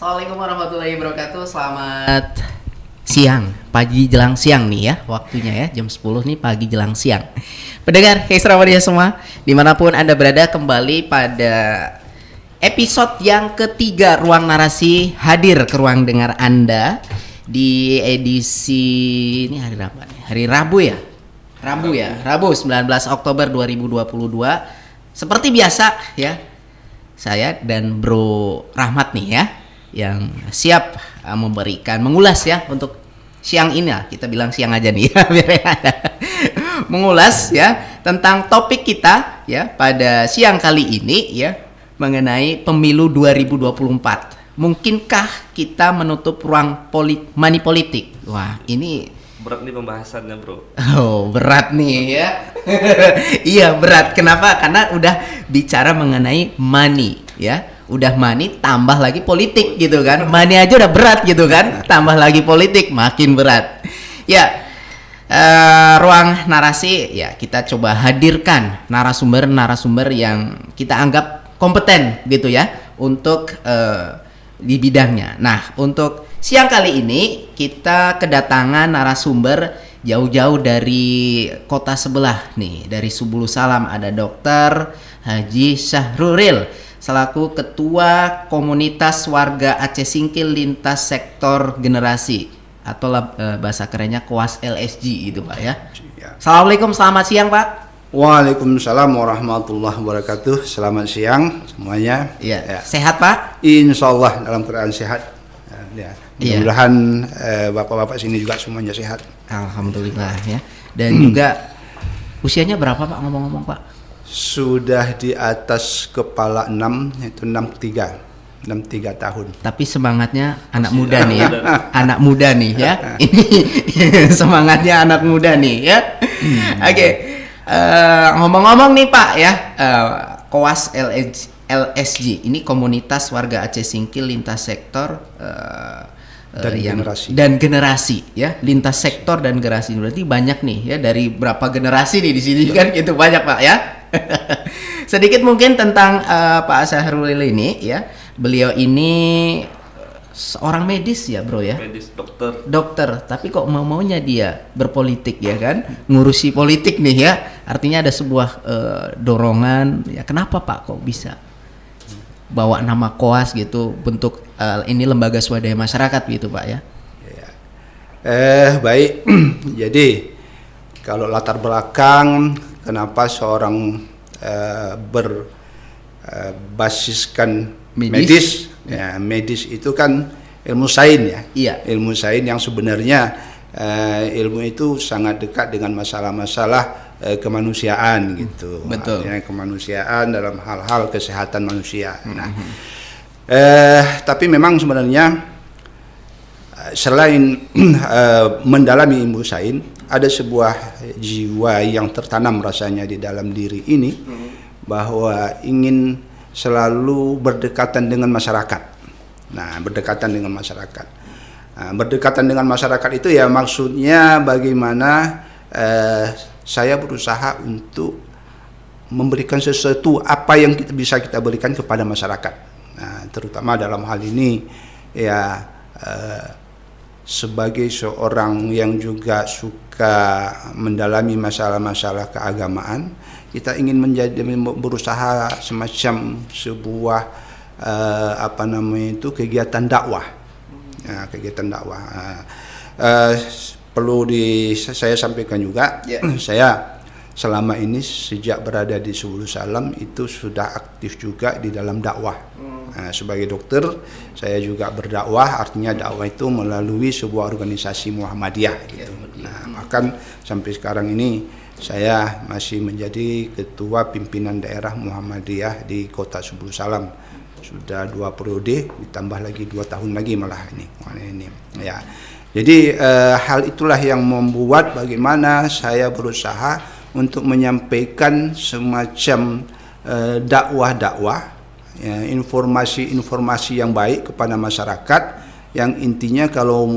Assalamualaikum warahmatullahi wabarakatuh. Selamat siang, pagi jelang siang nih ya waktunya ya, jam 10 nih pagi jelang siang. Pendengar Extra Media semua, dimanapun Anda berada, kembali pada episode yang ketiga Ruang Narasi hadir ke ruang dengar Anda di edisi ini hari apa nih? Hari Rabu ya? Rabu 19 Oktober 2022. Seperti biasa ya, saya dan Bro Rahmat nih ya yang siap mengulas ya untuk siang ini lah, kita bilang siang aja nih ya biar ada mengulas ya tentang topik kita ya pada siang kali ini ya mengenai pemilu 2024. Mungkinkah kita menutup ruang money politik? Wah, ini berat nih pembahasannya, Bro. Oh, berat nih ya. Iya, berat. Kenapa? Karena udah bicara mengenai money ya. Udah money tambah lagi politik gitu kan. Money aja udah berat gitu kan. Tambah lagi politik makin berat. Ya. Ruang narasi ya kita coba hadirkan narasumber yang kita anggap kompeten gitu ya untuk di bidangnya. Nah, untuk siang kali ini kita kedatangan narasumber jauh-jauh dari kota sebelah nih, dari Subulu Salam. Ada Dr. Haji Syahruril selaku Ketua Komunitas Warga Aceh Singkil Lintas Sektor Generasi atau bahasa kerennya KOAS LSG itu Pak ya. Assalamualaikum, selamat siang Pak. Waalaikumsalam warahmatullahi wabarakatuh. Selamat siang semuanya. Ya. Sehat Pak? Insya Allah dalam keadaan sehat. Ya. Mudah-mudahan bapak-bapak sini juga semuanya sehat. Alhamdulillah ya. Dan juga usianya berapa Pak ngomong-ngomong Pak? Sudah di atas kepala 6, yaitu 63 tahun. Tapi semangatnya anak muda nih ya. Anak muda nih ya. Ini semangatnya anak muda nih ya. Oke. Ngomong-ngomong nih Pak ya, KOAS LSG ini Komunitas Warga Aceh Singkil Lintas Sektor dan generasi ya, lintas sektor dan generasi. Berarti banyak nih ya, dari berapa generasi nih di sini kan itu banyak Pak ya. Sedikit mungkin tentang Pak Syahruril ini ya. Beliau ini seorang medis ya Bro ya. Medis, dokter. Tapi kok maunya dia berpolitik ya kan, ngurusi politik nih ya. Artinya ada sebuah dorongan ya. Kenapa Pak kok bisa bawa nama KOAS gitu, bentuk ini lembaga swadaya masyarakat gitu Pak ya? Baik. Jadi kalau latar belakang kenapa seorang berbasiskan medis ya, medis itu kan ilmu sains ya. Iya. Ilmu sains yang sebenarnya ilmu itu sangat dekat dengan masalah-masalah kemanusiaan gitu. Betul. Artinya kemanusiaan dalam hal-hal kesehatan manusia. Nah, tapi memang sebenarnya selain mendalami ilmu sains, ada sebuah jiwa yang tertanam rasanya di dalam diri ini bahwa ingin selalu berdekatan dengan masyarakat. Nah, berdekatan dengan masyarakat. Nah, berdekatan dengan masyarakat itu ya maksudnya bagaimana saya berusaha untuk memberikan sesuatu apa yang bisa kita berikan kepada masyarakat. Nah, terutama dalam hal ini ya sebagai seorang yang juga suka mendalami masalah-masalah keagamaan, kita ingin berusaha semacam sebuah kegiatan dakwah. Nah, kegiatan dakwah. Perlu saya sampaikan juga, saya selama ini sejak berada di Subulu Salam itu sudah aktif juga di dalam dakwah. Nah, sebagai dokter, saya juga berdakwah, artinya dakwah itu melalui sebuah organisasi Muhammadiyah. Gitu. Nah, bahkan sampai sekarang ini saya masih menjadi ketua pimpinan daerah Muhammadiyah di Kota Subulu Salam. Sudah 2 periode, ditambah lagi 2 tahun lagi malah ini. Ya. Jadi hal itulah yang membuat bagaimana saya berusaha untuk menyampaikan semacam dakwah-dakwah, ya, informasi-informasi yang baik kepada masyarakat, yang intinya kalau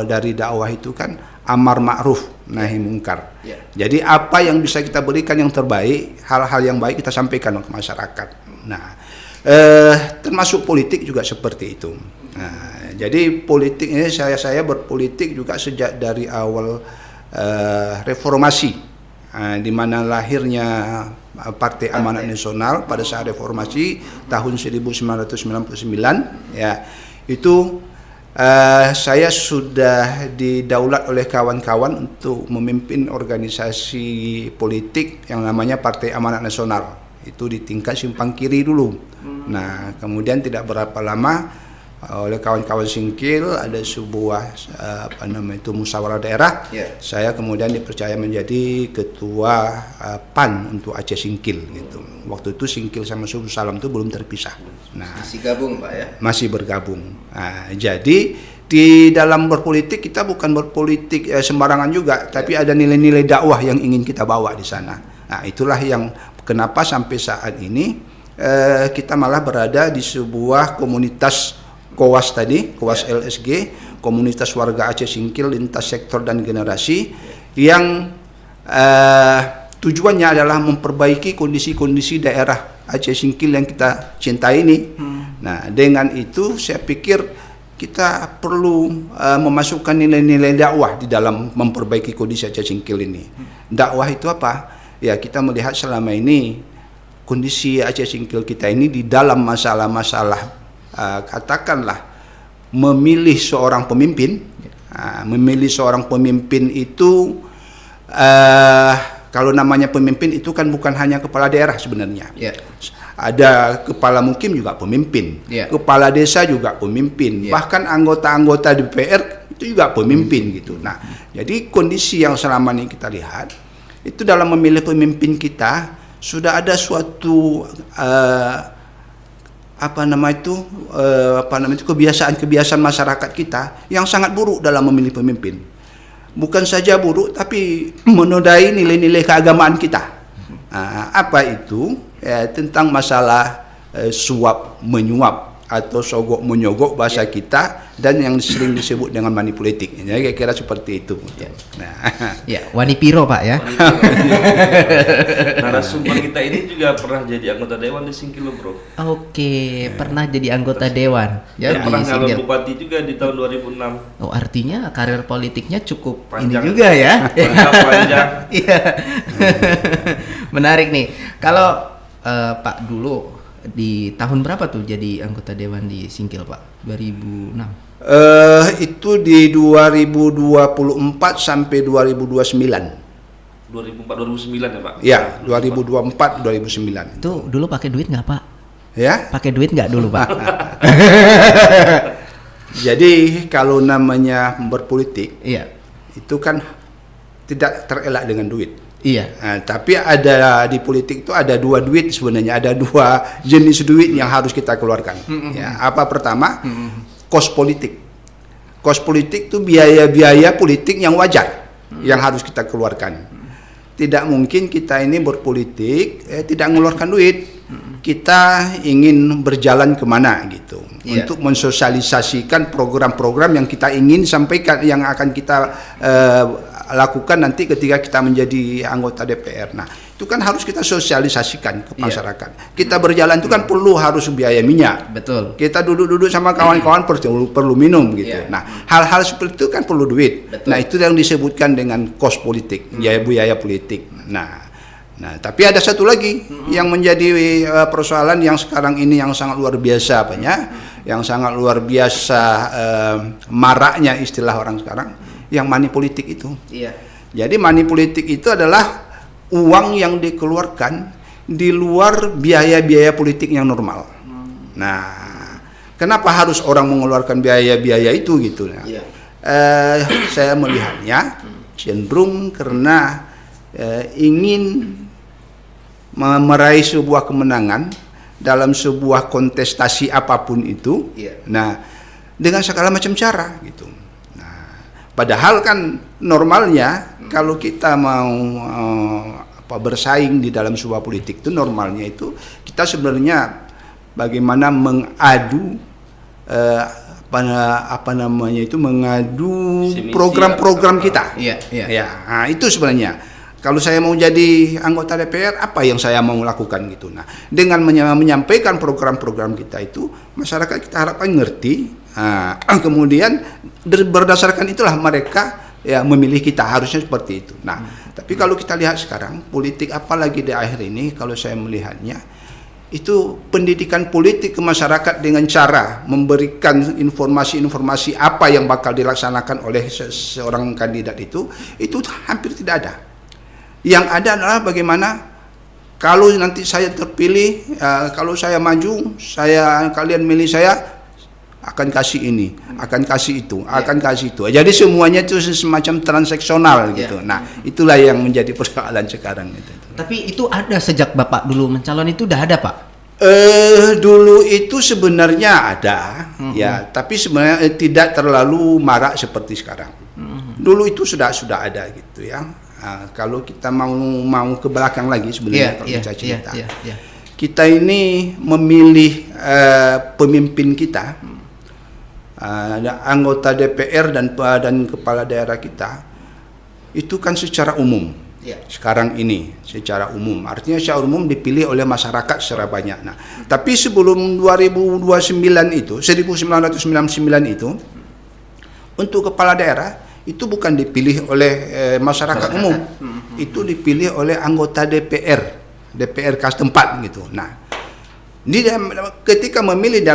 dari dakwah itu kan amar ma'ruf nahi mungkar. Jadi apa yang bisa kita berikan yang terbaik, hal-hal yang baik kita sampaikan ke masyarakat. Nah, termasuk politik juga seperti itu. Nah, jadi politik ini saya berpolitik juga sejak dari awal reformasi, di mana lahirnya Partai Amanat Nasional pada saat reformasi tahun 1999, ya itu saya sudah didaulat oleh kawan-kawan untuk memimpin organisasi politik yang namanya Partai Amanat Nasional. Itu di tingkat simpang kiri dulu. Nah, kemudian tidak berapa lama oleh kawan-kawan Singkil ada sebuah musyawarah daerah. Saya kemudian dipercaya menjadi ketua PAN untuk Aceh Singkil gitu. Waktu itu Singkil sama Subul Salam itu belum terpisah. Nah, Masih gabung Pak ya? Masih bergabung. Nah, jadi di dalam berpolitik kita bukan berpolitik sembarangan juga, tapi ada nilai-nilai dakwah yang ingin kita bawa di sana. Nah, itulah yang kenapa sampai saat ini kita malah berada di sebuah komunitas KOWAS tadi, KOWAS LSG, komunitas warga Aceh Singkil lintas sektor dan generasi, yang tujuannya adalah memperbaiki kondisi-kondisi daerah Aceh Singkil yang kita cintai ini. Nah, dengan itu saya pikir kita perlu memasukkan nilai-nilai dakwah di dalam memperbaiki kondisi Aceh Singkil ini. Dakwah itu apa? Ya, kita melihat selama ini kondisi Aceh Singkil kita ini di dalam masalah-masalah katakanlah memilih seorang pemimpin. Memilih seorang pemimpin itu kalau namanya pemimpin itu kan bukan hanya kepala daerah sebenarnya. Ada kepala mukim juga pemimpin, kepala desa juga pemimpin, bahkan anggota-anggota DPR itu juga pemimpin gitu. Nah, jadi kondisi yang selama ini kita lihat itu dalam memilih pemimpin kita sudah ada suatu kebiasaan-kebiasaan masyarakat kita yang sangat buruk dalam memilih pemimpin. Bukan saja buruk, tapi menodai nilai-nilai keagamaan kita. Apa itu? Ya, tentang masalah suap menyuap atau sogok menyogok bahasa kita, dan yang sering disebut dengan money politik. Ya, kira-kira seperti itu. Wani Piro Pak ya. Narasumber kita ini juga pernah jadi anggota dewan di Singkil bro. Oke, pernah jadi anggota dewan. Ya, pernah ngalor bupati juga di tahun 2006. Oh, artinya karir politiknya cukup panjang. Ini juga ya. Panjang. Iya. Menarik nih. Kalau Pak dulu di tahun berapa tuh jadi anggota dewan di Singkil Pak? 2006. Itu di 2024 sampai 2029. 2004-2009 ya Pak? Ya, 2024-2009. Itu dulu pakai duit nggak Pak? Ya? Pakai duit nggak dulu Pak? Jadi kalau namanya berpolitik, iya, itu kan tidak terelak dengan duit. Iya. Nah, tapi ada di politik itu ada dua duit sebenarnya, ada dua jenis duit yang harus kita keluarkan. Ya, apa pertama? Kos politik. Kos politik itu biaya-biaya politik yang wajar yang harus kita keluarkan. Tidak mungkin kita ini berpolitik tidak mengeluarkan duit. Kita ingin berjalan kemana gitu, untuk mensosialisasikan program-program yang kita ingin sampaikan, yang akan kita lakukan nanti ketika kita menjadi anggota DPR. Nah, itu kan harus kita sosialisasikan ke masyarakat. Kita berjalan itu kan harus biaya minyak. Betul. Kita duduk-duduk sama kawan-kawan perlu minum gitu. Nah, hal-hal seperti itu kan perlu duit. Betul. Nah, itu yang disebutkan dengan kos politik, biaya politik. Nah, tapi ada satu lagi yang menjadi persoalan yang sekarang ini yang sangat luar biasa yang sangat luar biasa maraknya istilah orang sekarang, yang money politik itu. Iya. Jadi money politik itu adalah uang yang dikeluarkan di luar biaya-biaya politik yang normal. Nah, kenapa harus orang mengeluarkan biaya-biaya itu gitu? Nah, saya melihatnya cenderung karena ingin meraih sebuah kemenangan dalam sebuah kontestasi apapun itu. Nah, dengan segala macam cara gitu. Padahal kan normalnya kalau kita mau bersaing di dalam sebuah politik itu normalnya itu kita sebenarnya bagaimana mengadu mengadu program-program kita. Iya. Ya, nah, itu sebenarnya. Kalau saya mau jadi anggota DPR, apa yang saya mau lakukan gitu. Nah, dengan menyampaikan program-program kita itu, masyarakat kita harapkan ngerti. Kemudian berdasarkan itulah mereka ya memilih kita, harusnya seperti itu. Nah, tapi kalau kita lihat sekarang politik apalagi di akhir ini, kalau saya melihatnya itu pendidikan politik ke masyarakat dengan cara memberikan informasi-informasi apa yang bakal dilaksanakan oleh seorang kandidat itu hampir tidak ada. Yang ada adalah bagaimana kalau nanti saya terpilih, kalau saya maju, kalian milih saya, akan kasih ini, akan kasih itu, akan kasih itu. Jadi semuanya itu semacam transaksional gitu. Nah, itulah yang menjadi persoalan sekarang gitu. Tapi itu ada sejak Bapak dulu mencalon itu udah ada, Pak? Dulu itu sebenarnya ada, ya, tapi sebenarnya tidak terlalu marak seperti sekarang. Dulu itu sudah ada gitu ya. Kalau kita mau ke belakang lagi sebenarnya kalau kita cerita, kita ini memilih pemimpin kita, anggota DPR dan kepala daerah kita itu kan secara umum. Sekarang ini secara umum, artinya secara umum dipilih oleh masyarakat secara banyak. Nah, tapi sebelum 1999 itu untuk kepala daerah itu bukan dipilih oleh masyarakat umum, itu dipilih oleh anggota DPR setempat gitu. Nah, ketika memilih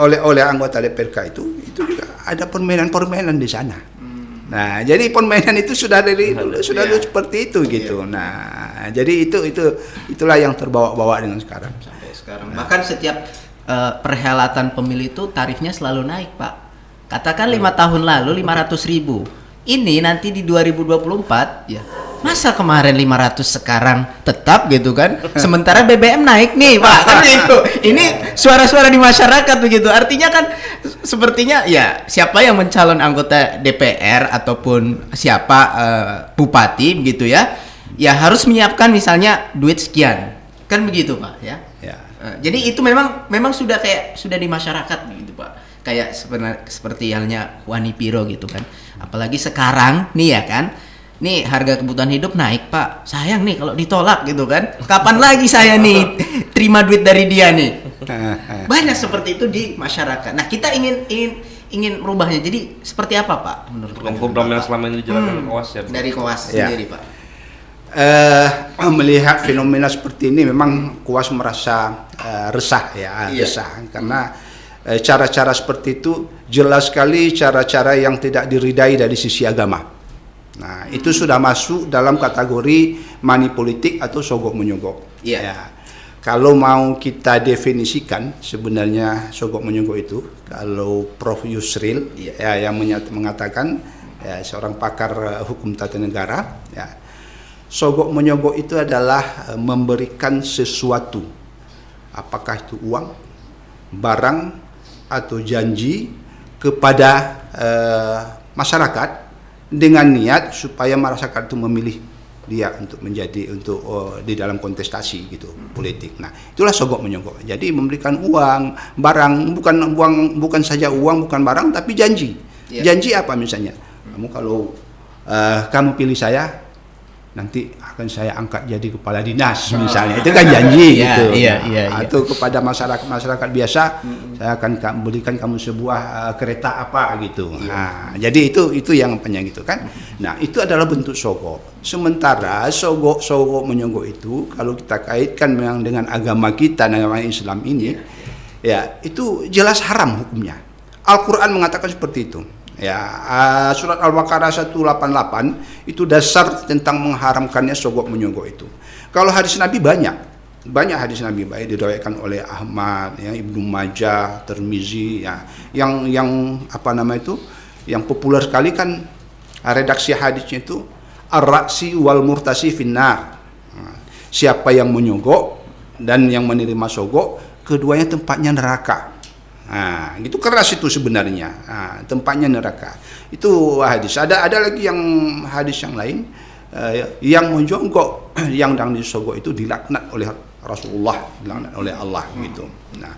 oleh anggota DPRK itu juga ada permainan di sana. Nah, jadi permainan itu sudah dari dulu seperti itu gitu. Nah, jadi itulah yang terbawa-bawa dengan sekarang. Sampai sekarang. Bahkan setiap perhelatan pemilu itu tarifnya selalu naik, Pak. Katakan 5 tahun lalu 500.000. Ini nanti di 2024 ya. Masa kemarin 500 sekarang tetap gitu kan? Sementara BBM naik nih, Pak. Kan itu. Ini suara-suara di masyarakat begitu. Artinya kan sepertinya ya siapa yang mencalon anggota DPR ataupun siapa bupati begitu ya. Ya harus menyiapkan misalnya duit sekian. Kan begitu, Pak, ya. Jadi itu memang sudah di masyarakat begitu, Pak. Kayak seperti halnya Wani Piro gitu kan. Apalagi sekarang nih ya kan. Nih harga kebutuhan hidup naik, Pak. Sayang nih kalau ditolak gitu kan. Kapan lagi saya nih terima duit dari dia nih. Banyak seperti itu di masyarakat. Nah, kita ingin merubahnya. Jadi seperti apa, Pak? Menurut program yang selama ini dijalankan KOAS ya. Dari KOAS sendiri, Pak. Melihat fenomena seperti ini memang KOAS merasa resah ya, resah karena cara-cara seperti itu jelas sekali cara-cara yang tidak diridai dari sisi agama. Nah, itu sudah masuk dalam kategori money politik atau sogok menyogok. Ya. Kalau mau kita definisikan sebenarnya sogok menyogok itu, kalau Prof Yusril ya yang mengatakan ya, seorang pakar hukum tata negara, ya, sogok menyogok itu adalah memberikan sesuatu, apakah itu uang, barang atau janji kepada masyarakat dengan niat supaya masyarakat itu memilih dia untuk di dalam kontestasi gitu politik. Nah, itulah sogok menyogok. Jadi memberikan uang, barang, bukan saja uang, bukan barang, tapi janji. Janji apa misalnya? Kamu kalau kamu pilih saya, nanti akan saya angkat jadi kepala dinas misalnya. Itu kan janji gitu. Atau kepada masyarakat biasa, saya akan berikan kamu sebuah kereta apa gitu. Nah, jadi itu yang panjang gitu kan. Nah, itu adalah bentuk sogok. Sementara sogok menyogok itu kalau kita kaitkan memang dengan agama kita, agama Islam ini, ya itu jelas haram hukumnya. Al-Quran mengatakan seperti itu. Ya, surat Al-Baqarah 188 itu dasar tentang mengharamkannya sogok menyogok itu. Kalau hadis Nabi banyak hadis Nabi baik diriwayatkan oleh Ahmad, ya, Ibnu Majah, Tirmizi, ya, yang apa nama itu, yang populer sekali kan redaksi hadisnya itu ar-ra'si wal murtasi finnar. Siapa yang menyogok dan yang menerima sogok, keduanya tempatnya neraka. Nah, itu keras itu sebenarnya. Nah, tempatnya neraka. Itu hadis. Ada lagi yang hadis yang lain yang menjongkok, yang disogok itu dilaknat oleh Rasulullah, dilaknat oleh Allah gitu. Nah,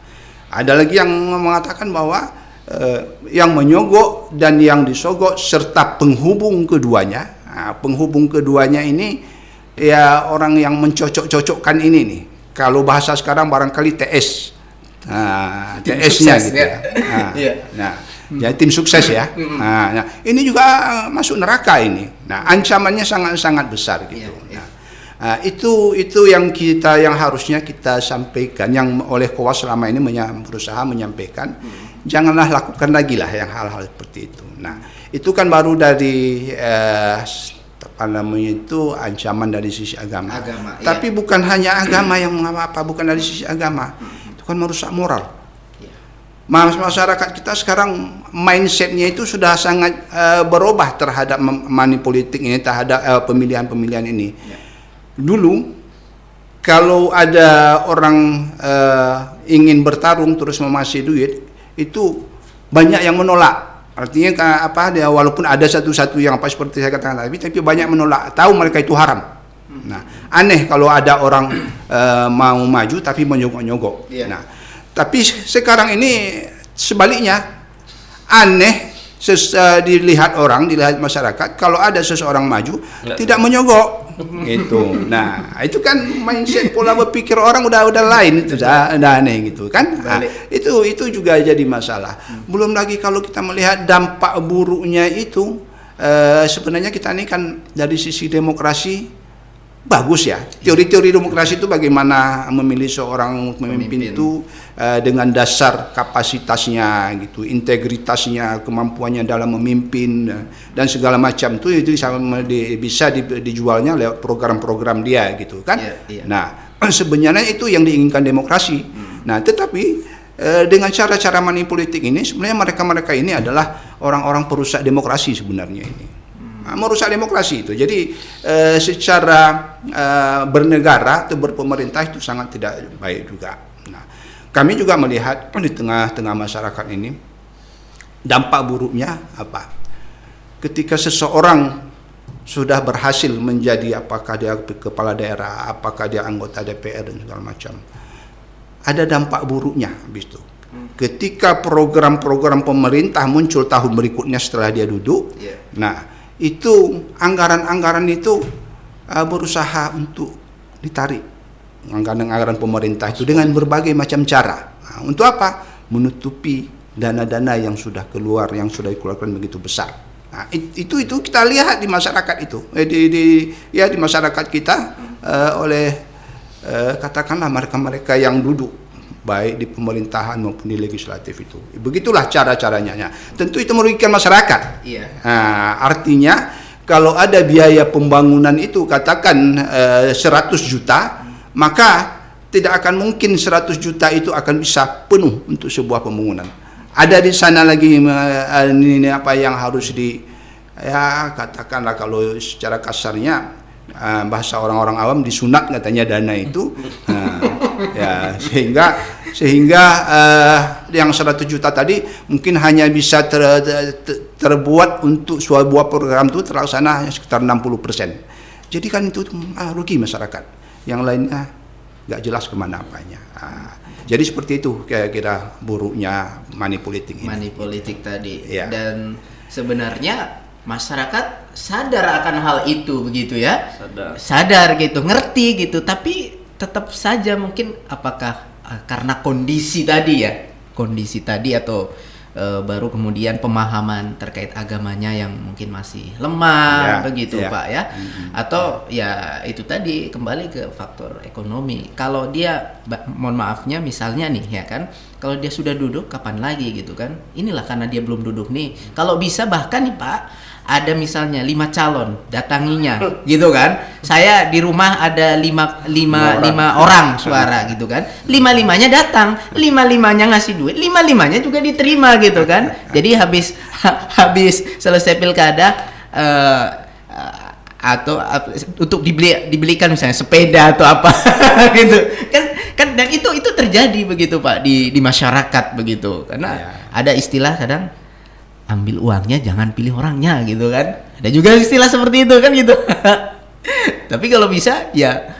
ada lagi yang mengatakan bahwa yang menyogok dan yang disogok serta penghubung keduanya. Nah, penghubung keduanya ini ya orang yang mencocok-cocokkan ini nih. Kalau bahasa sekarang barangkali TS. Nah, TS-nya sukses, gitu ya. Nah, Iya. nah, jadi tim sukses ya. Nah, ini juga masuk neraka ini. Nah, ancamannya sangat-sangat besar gitu. Iya, iya. Nah, itu yang harusnya kita sampaikan, yang oleh Kowas selama ini berusaha menyampaikan. Janganlah lakukan lagi lah yang hal-hal seperti itu. Nah, itu kan baru dari apa namanya itu ancaman dari sisi agama. Agama, Tapi bukan hanya agama yang mengapa, bukan dari sisi agama. Itu kan merusak moral. Masyarakat kita sekarang mindsetnya itu sudah sangat berubah terhadap money politik ini, terhadap pemilihan-pemilihan ini. Dulu kalau ada orang ingin bertarung terus memasih duit, itu banyak yang menolak. Artinya apa? Dia walaupun ada satu-satu yang apa seperti saya katakan tadi, tapi banyak menolak. Tahu mereka itu haram. Nah, aneh kalau ada orang mau maju tapi menyogok-nyogok. Nah, tapi sekarang ini sebaliknya, aneh dilihat masyarakat kalau ada seseorang maju tidak menyogok. Gitu. Nah, itu kan mindset pola berpikir orang udah lain, itu udah aneh gitu kan. Nah, itu juga jadi masalah. Belum lagi kalau kita melihat dampak buruknya itu, sebenarnya kita ini kan dari sisi demokrasi bagus ya. Teori-teori demokrasi itu bagaimana memilih seorang pemimpin itu dengan dasar kapasitasnya gitu, integritasnya, kemampuannya dalam memimpin dan segala macam itu bisa dijualnya lewat program-program dia gitu kan. Nah, sebenarnya itu yang diinginkan demokrasi. Nah, tetapi dengan cara-cara manipolitik ini sebenarnya mereka ini adalah orang-orang perusak demokrasi sebenarnya ini. Merusak demokrasi itu. Jadi secara bernegara atau berpemerintah itu sangat tidak baik juga. Nah, kami juga melihat di tengah-tengah masyarakat ini dampak buruknya apa? Ketika seseorang sudah berhasil menjadi apakah dia kepala daerah, apakah dia anggota DPR dan segala macam, ada dampak buruknya habis itu. Ketika program-program pemerintah muncul tahun berikutnya setelah dia duduk, nah itu anggaran-anggaran itu berusaha untuk ditarik, anggaran pemerintah itu dengan berbagai macam cara. Nah, untuk apa? Menutupi dana-dana yang sudah keluar, yang sudah dikeluarkan begitu besar. Nah, itu kita lihat di masyarakat itu, di masyarakat kita oleh katakanlah mereka yang duduk baik di pemerintahan maupun di legislatif itu. Begitulah cara-caranya. Ya. Tentu itu merugikan masyarakat. Nah, artinya kalau ada biaya pembangunan itu katakan 100 juta, maka tidak akan mungkin 100 juta itu akan bisa penuh untuk sebuah pembangunan. Ada di sana lagi ini apa yang harus katakanlah kalau secara kasarnya bahasa orang-orang awam disunat katanya dana itu. Ya, sehingga yang 100 juta tadi mungkin hanya bisa terbuat untuk sebuah program itu terlaksana hanya sekitar 60%. Jadi kan itu rugi masyarakat. Yang lainnya nggak jelas kemana apanya. Jadi seperti itu kira-kira buruknya money politik ini. Money politik tadi. Ya. Dan sebenarnya masyarakat sadar akan hal itu begitu ya. Sadar gitu, ngerti gitu, tapi tetap saja mungkin apakah karena kondisi tadi atau baru kemudian pemahaman terkait agamanya yang mungkin masih lemah begitu Pak ya. Atau ya itu tadi kembali ke faktor ekonomi. Kalau dia mohon maafnya misalnya nih ya kan, kalau dia sudah duduk kapan lagi gitu kan. Inilah karena dia belum duduk nih. Kalau bisa bahkan nih Pak, ada misalnya 5 calon datanginya gitu kan. Saya di rumah ada 5 orang suara gitu kan. 5-5-nya datang, 5-5-nya ngasih duit, 5-5-nya juga diterima gitu kan. Jadi habis selesai pilkada atau untuk dibelikan misalnya sepeda atau apa gitu. Kan dan itu terjadi begitu Pak di masyarakat begitu. Karena ada istilah kadang ambil uangnya jangan pilih orangnya gitu kan. Ada juga istilah seperti itu kan gitu. Tapi kalau bisa ya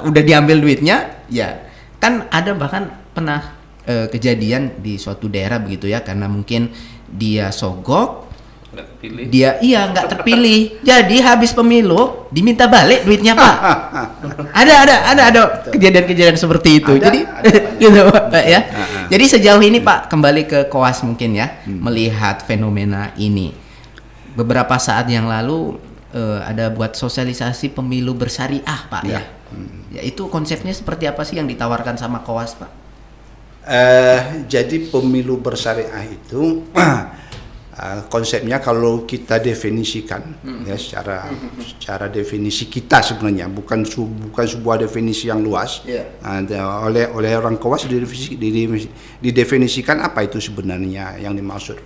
udah diambil duitnya ya kan. Ada bahkan pernah kejadian di suatu daerah begitu ya, karena mungkin dia sogok nggak kepilih. Dia nggak terpilih. Jadi habis pemilu diminta balik duitnya, Pak. ada kejadian-kejadian seperti itu. Jadi gitu Pak ya. Jadi sejauh ini Pak, kembali ke Koas mungkin ya, melihat fenomena ini. Beberapa saat yang lalu ada buat sosialisasi pemilu bersyariah Pak ya. Ya itu konsepnya seperti apa sih yang ditawarkan sama Koas Pak? Jadi pemilu bersyariah itu konsepnya kalau kita definisikan ya secara definisi kita sebenarnya bukan sebuah definisi yang luas oleh orang Koas didefinisikan apa itu sebenarnya yang dimaksud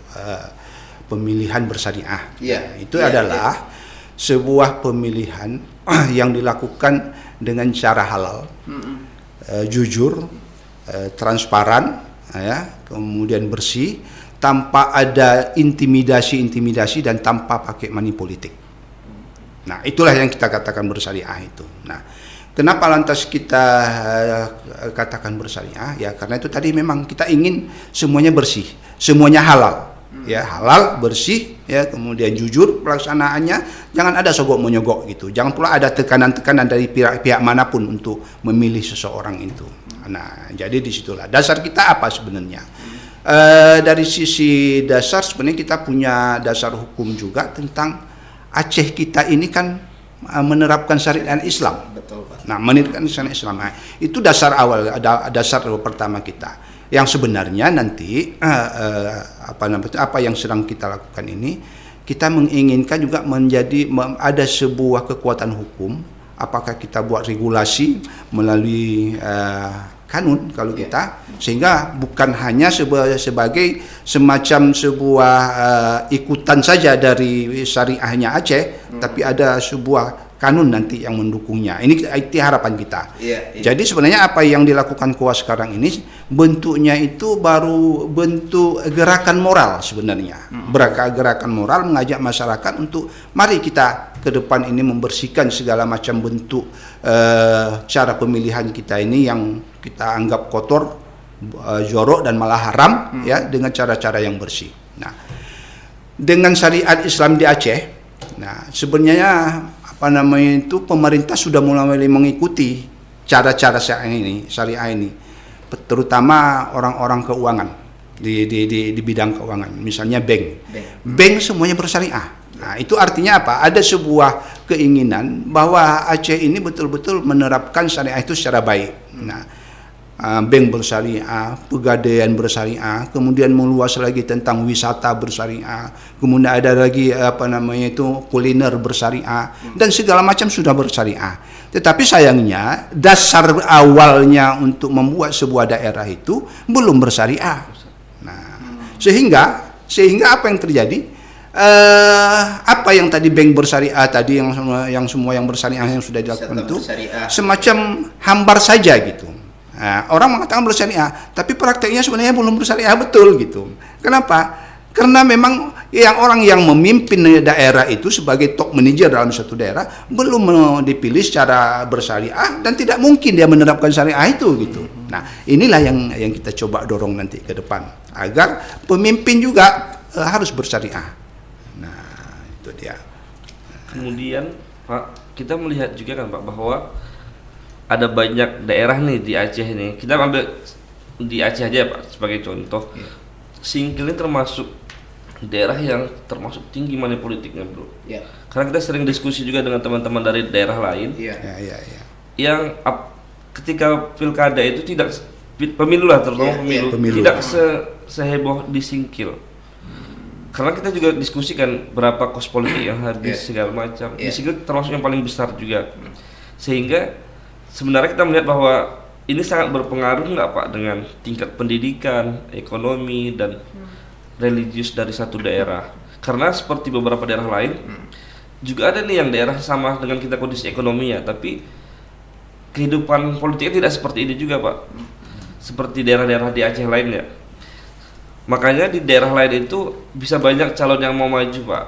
pemilihan bersyariah. Itu adalah sebuah pemilihan yang dilakukan dengan cara halal, jujur, transparan, ya, kemudian bersih, tanpa ada intimidasi dan tanpa pakai money politik. Nah, itulah yang kita katakan bersyariah itu. Nah, kenapa lantas kita katakan bersyariah? Ya, karena itu tadi memang kita ingin semuanya bersih, semuanya halal. Ya, halal, bersih, ya, kemudian jujur pelaksanaannya, jangan ada sogok menyogok gitu. Jangan pula ada tekanan-tekanan dari pihak manapun untuk memilih seseorang itu. Nah, jadi disitulah dasar kita apa sebenarnya. Dari sisi dasar sebenarnya kita punya dasar hukum juga tentang Aceh kita ini kan menerapkan syariat Islam. Betul Pak. Nah, menerapkan syariat Islam. Nah, itu dasar awal, dasar pertama kita. Yang sebenarnya nanti apa yang sedang kita lakukan ini, kita menginginkan juga ada sebuah kekuatan hukum. Apakah kita buat regulasi melalui kanun kalau kita, sehingga bukan hanya sebagai semacam sebuah ikutan saja dari syariahnya Aceh, tapi ada sebuah kanun nanti yang mendukungnya. Ini harapan kita. Jadi sebenarnya apa yang dilakukan Koas sekarang ini bentuknya itu baru bentuk gerakan moral sebenarnya. Gerakan moral mengajak masyarakat untuk mari kita ke depan ini membersihkan segala macam bentuk cara pemilihan kita ini yang kita anggap kotor, jorok dan malah haram, ya, dengan cara-cara yang bersih. Nah, dengan syariat Islam di Aceh, nah sebenarnya pemerintah sudah mulai mengikuti cara-cara syariah ini, terutama orang-orang keuangan di bidang keuangan, misalnya bank semuanya bersyariah. Nah, itu artinya apa? Ada sebuah keinginan bahwa Aceh ini betul-betul menerapkan syariah itu secara baik. Nah, bank bersyariah, pegadaian bersyariah, kemudian meluas lagi tentang wisata bersyariah, kemudian ada lagi kuliner bersyariah, dan segala macam sudah bersyariah. Tetapi sayangnya dasar awalnya untuk membuat sebuah daerah itu belum bersyariah. Nah, sehingga apa yang terjadi? Apa yang tadi bank bersyariah tadi yang semua yang bersyariah yang sudah dilakukan itu semacam hambar saja gitu. Nah, orang mengatakan bersyariah, tapi prakteknya sebenarnya belum bersyariah betul gitu. Kenapa? Karena memang orang yang memimpin daerah itu sebagai top manager dalam satu daerah belum dipilih secara bersyariah dan tidak mungkin dia menerapkan syariah itu gitu. Nah, inilah yang kita coba dorong nanti ke depan agar pemimpin juga harus bersyariah. Nah, itu dia. Kemudian Pak, kita melihat juga kan Pak bahwa ada banyak daerah nih di Aceh nih. Kita ambil di Aceh aja Pak sebagai contoh. Singkil ini termasuk daerah yang termasuk tinggi money politiknya bro. Karena kita sering diskusi juga dengan teman-teman dari daerah lain. Yang ketika pilkada itu tidak pemilu lah terutama pemilu tidak seheboh di Singkil. Karena kita juga diskusikan berapa kos politik yang habis segala macam. Di Singkil termasuk yang paling besar juga. Sehingga sebenarnya kita melihat bahwa ini sangat berpengaruh nggak Pak dengan tingkat pendidikan, ekonomi, dan religius dari satu daerah. Karena seperti beberapa daerah lain, juga ada nih yang daerah sama dengan kita kondisi ekonominya, tapi kehidupan politiknya tidak seperti ini juga Pak. Seperti daerah-daerah di Aceh lainnya. Makanya di daerah lain itu bisa banyak calon yang mau maju Pak.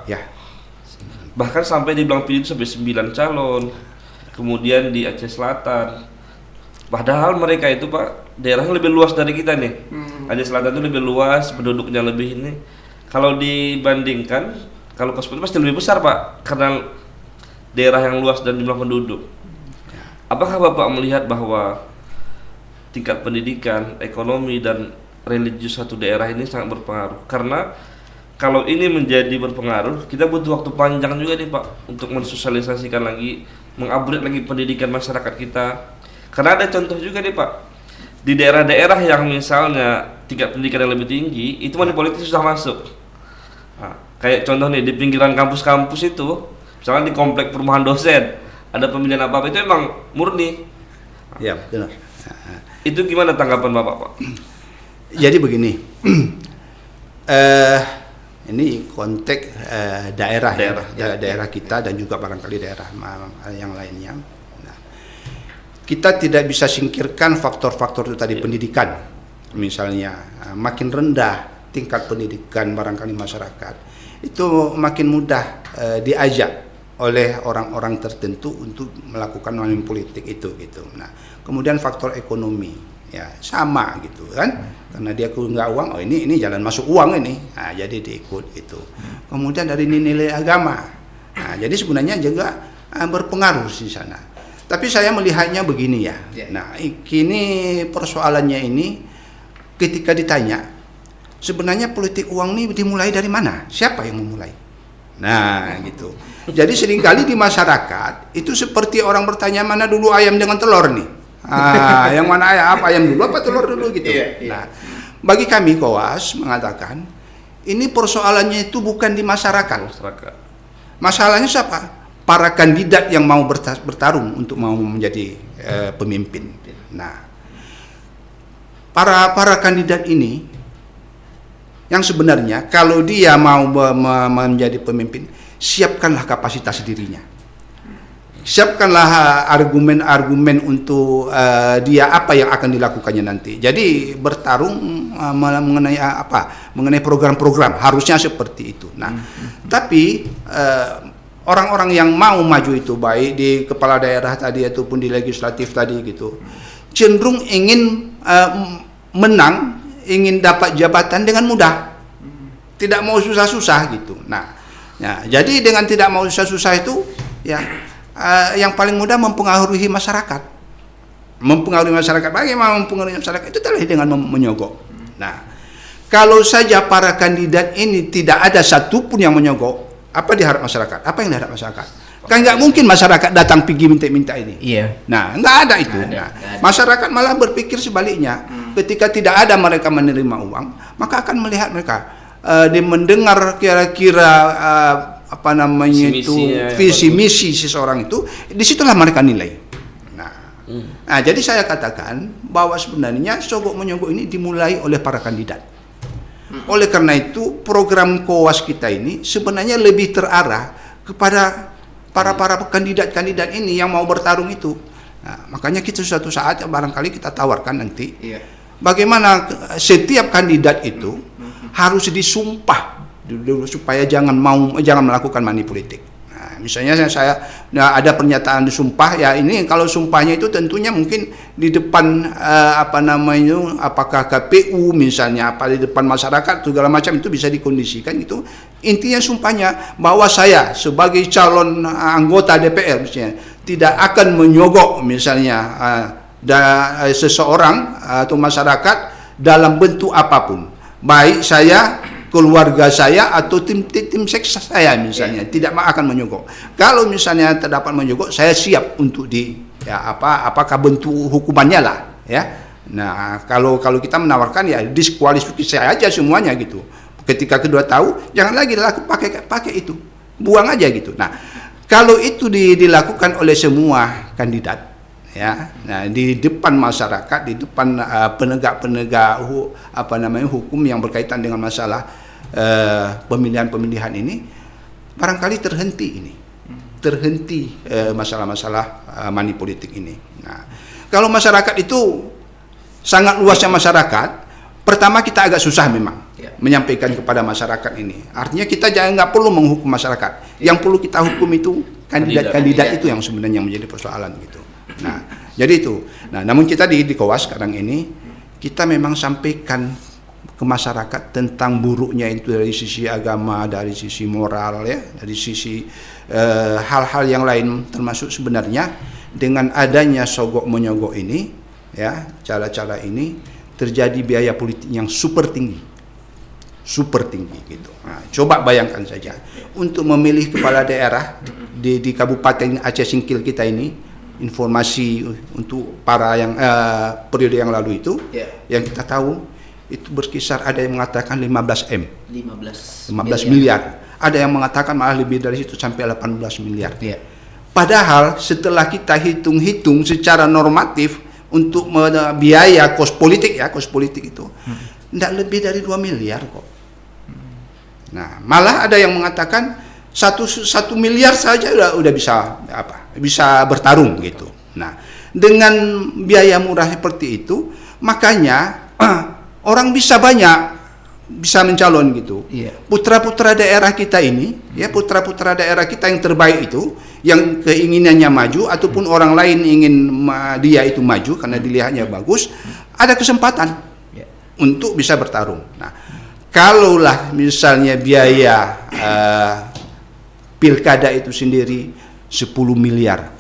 Bahkan sampai dibilang pilih sampai 9 calon. Kemudian di Aceh Selatan, padahal mereka itu Pak daerahnya lebih luas dari kita nih. Aceh Selatan itu lebih luas, penduduknya lebih ini. Kalau dibandingkan Kalau Kospo itu pasti lebih besar Pak, karena daerah yang luas dan jumlah penduduk. Apakah Bapak melihat bahwa tingkat pendidikan, ekonomi, dan religius satu daerah ini sangat berpengaruh? Karena kalau ini menjadi berpengaruh, kita butuh waktu panjang juga nih Pak untuk mensosialisasikan lagi, mengupgrade lagi pendidikan masyarakat kita. Karena ada contoh juga nih Pak, di daerah-daerah yang misalnya tingkat pendidikan yang lebih tinggi, itu money politik sudah masuk. Nah, kayak contoh nih di pinggiran kampus-kampus itu, misalnya di komplek perumahan dosen, ada pemilihan apa-apa itu emang murni. Ya, benar. Itu gimana tanggapan Bapak Pak? Jadi begini, ini konteks daerah kita dan juga barangkali daerah yang lainnya. Nah, kita tidak bisa singkirkan faktor-faktor itu tadi, pendidikan, misalnya makin rendah tingkat pendidikan barangkali masyarakat, itu makin mudah diajak oleh orang-orang tertentu untuk melakukan money politik itu gitu. Nah, kemudian faktor ekonomi, ya sama gitu kan, karena dia nggak uang, oh ini jalan masuk uang ini, nah, jadi diikut itu. Kemudian dari nilai agama, nah, jadi sebenarnya juga berpengaruh di sana. Tapi saya melihatnya begini ya. Nah, kini persoalannya ini ketika ditanya, sebenarnya politik uang ini dimulai dari mana? Siapa yang memulai? Nah, gitu. Jadi seringkali di masyarakat itu seperti orang bertanya, mana dulu ayam dengan telur nih? Yang mana ayam dulu apa telur dulu gitu. Nah, bagi kami Kowas mengatakan ini persoalannya itu bukan di masyarakat. Masalahnya siapa? Para kandidat yang mau bertarung untuk mau menjadi pemimpin. Nah, para kandidat ini yang sebenarnya kalau dia mau menjadi pemimpin, siapkanlah kapasitas dirinya. Siapkanlah argumen-argumen untuk dia apa yang akan dilakukannya nanti. Jadi bertarung mengenai mengenai program-program harusnya seperti itu. Nah, tapi orang-orang yang mau maju itu baik di kepala daerah tadi ataupun di legislatif tadi gitu, cenderung ingin menang, ingin dapat jabatan dengan mudah, tidak mau susah-susah gitu. Nah, ya, jadi dengan tidak mau susah-susah itu, ya yang paling mudah mempengaruhi masyarakat. Bagaimana mempengaruhi masyarakat? Itu adalah dengan menyogok. Nah, kalau saja para kandidat ini tidak ada satupun yang menyogok, apa diharap masyarakat? Apa yang diharap masyarakat? Kan nggak mungkin masyarakat datang pergi minta-minta ini. Iya. Nah, nggak ada itu. Masyarakat malah berpikir sebaliknya. Ketika tidak ada mereka menerima uang, maka akan melihat mereka dia mendengar kira-kira visi misi seseorang itu, disitulah mereka nilai. Nah, jadi saya katakan bahwa sebenarnya sogok menyogok ini dimulai oleh para kandidat. Oleh karena itu program Kowas kita ini sebenarnya lebih terarah kepada para kandidat ini yang mau bertarung itu. Nah, makanya kita suatu saat barangkali kita tawarkan nanti bagaimana setiap kandidat itu harus disumpah dulu supaya jangan melakukan money politik. Nah, misalnya ada pernyataan disumpah, ya ini kalau sumpahnya itu tentunya mungkin di depan apakah KPU misalnya, apa di depan masyarakat segala macam itu bisa dikondisikan itu. Intinya sumpahnya bahwa saya sebagai calon anggota DPR misalnya tidak akan menyogok misalnya seseorang atau masyarakat dalam bentuk apapun, baik saya, keluarga saya atau tim seks saya misalnya, tidak akan menyogok. Kalau misalnya terdapat menyogok, saya siap untuk apakah bentuk hukumannya lah ya. Nah, kalau kita menawarkan ya diskualifikasi aja semuanya gitu. Ketika kedua tahu, jangan lagi pakai itu, buang aja gitu. Nah, kalau itu dilakukan oleh semua kandidat, ya, nah di depan masyarakat, di depan penegak hukum yang berkaitan dengan masalah pemilihan ini, barangkali terhenti masalah-masalah money politik ini. Nah, kalau masyarakat itu sangat luasnya masyarakat, pertama kita agak susah memang menyampaikan kepada masyarakat ini. Artinya kita nggak perlu menghukum masyarakat. Yang perlu kita hukum itu kandidat itu yang sebenarnya menjadi persoalan gitu. Nah, jadi itu. Nah, namun kita di Kowas sekarang ini kita memang sampaikan ke masyarakat tentang buruknya itu dari sisi agama, dari sisi moral ya, dari sisi hal-hal yang lain, termasuk sebenarnya dengan adanya sogok menyogok ini ya, cara-cara ini terjadi biaya politik yang super tinggi gitu. Nah, coba bayangkan saja untuk memilih kepala daerah di Kabupaten Aceh Singkil kita ini, informasi untuk para yang periode yang lalu itu yang kita tahu itu berkisar, ada yang mengatakan 15 miliar. Ada yang mengatakan malah lebih dari itu sampai 18 miliar. Padahal setelah kita hitung-hitung secara normatif untuk biaya kos politik itu tidak lebih dari 2 miliar kok. Nah, malah ada yang mengatakan 1 miliar saja udah bisa bertarung gitu. Nah, dengan biaya murah seperti itu, makanya orang bisa mencalon gitu. Putra-putra daerah kita ini, ya putra-putra daerah kita yang terbaik itu, yang keinginannya maju ataupun orang lain ingin dia itu maju karena dilihatnya bagus, ada kesempatan untuk bisa bertarung. Nah, kalaulah misalnya biaya pilkada itu sendiri 10 miliar,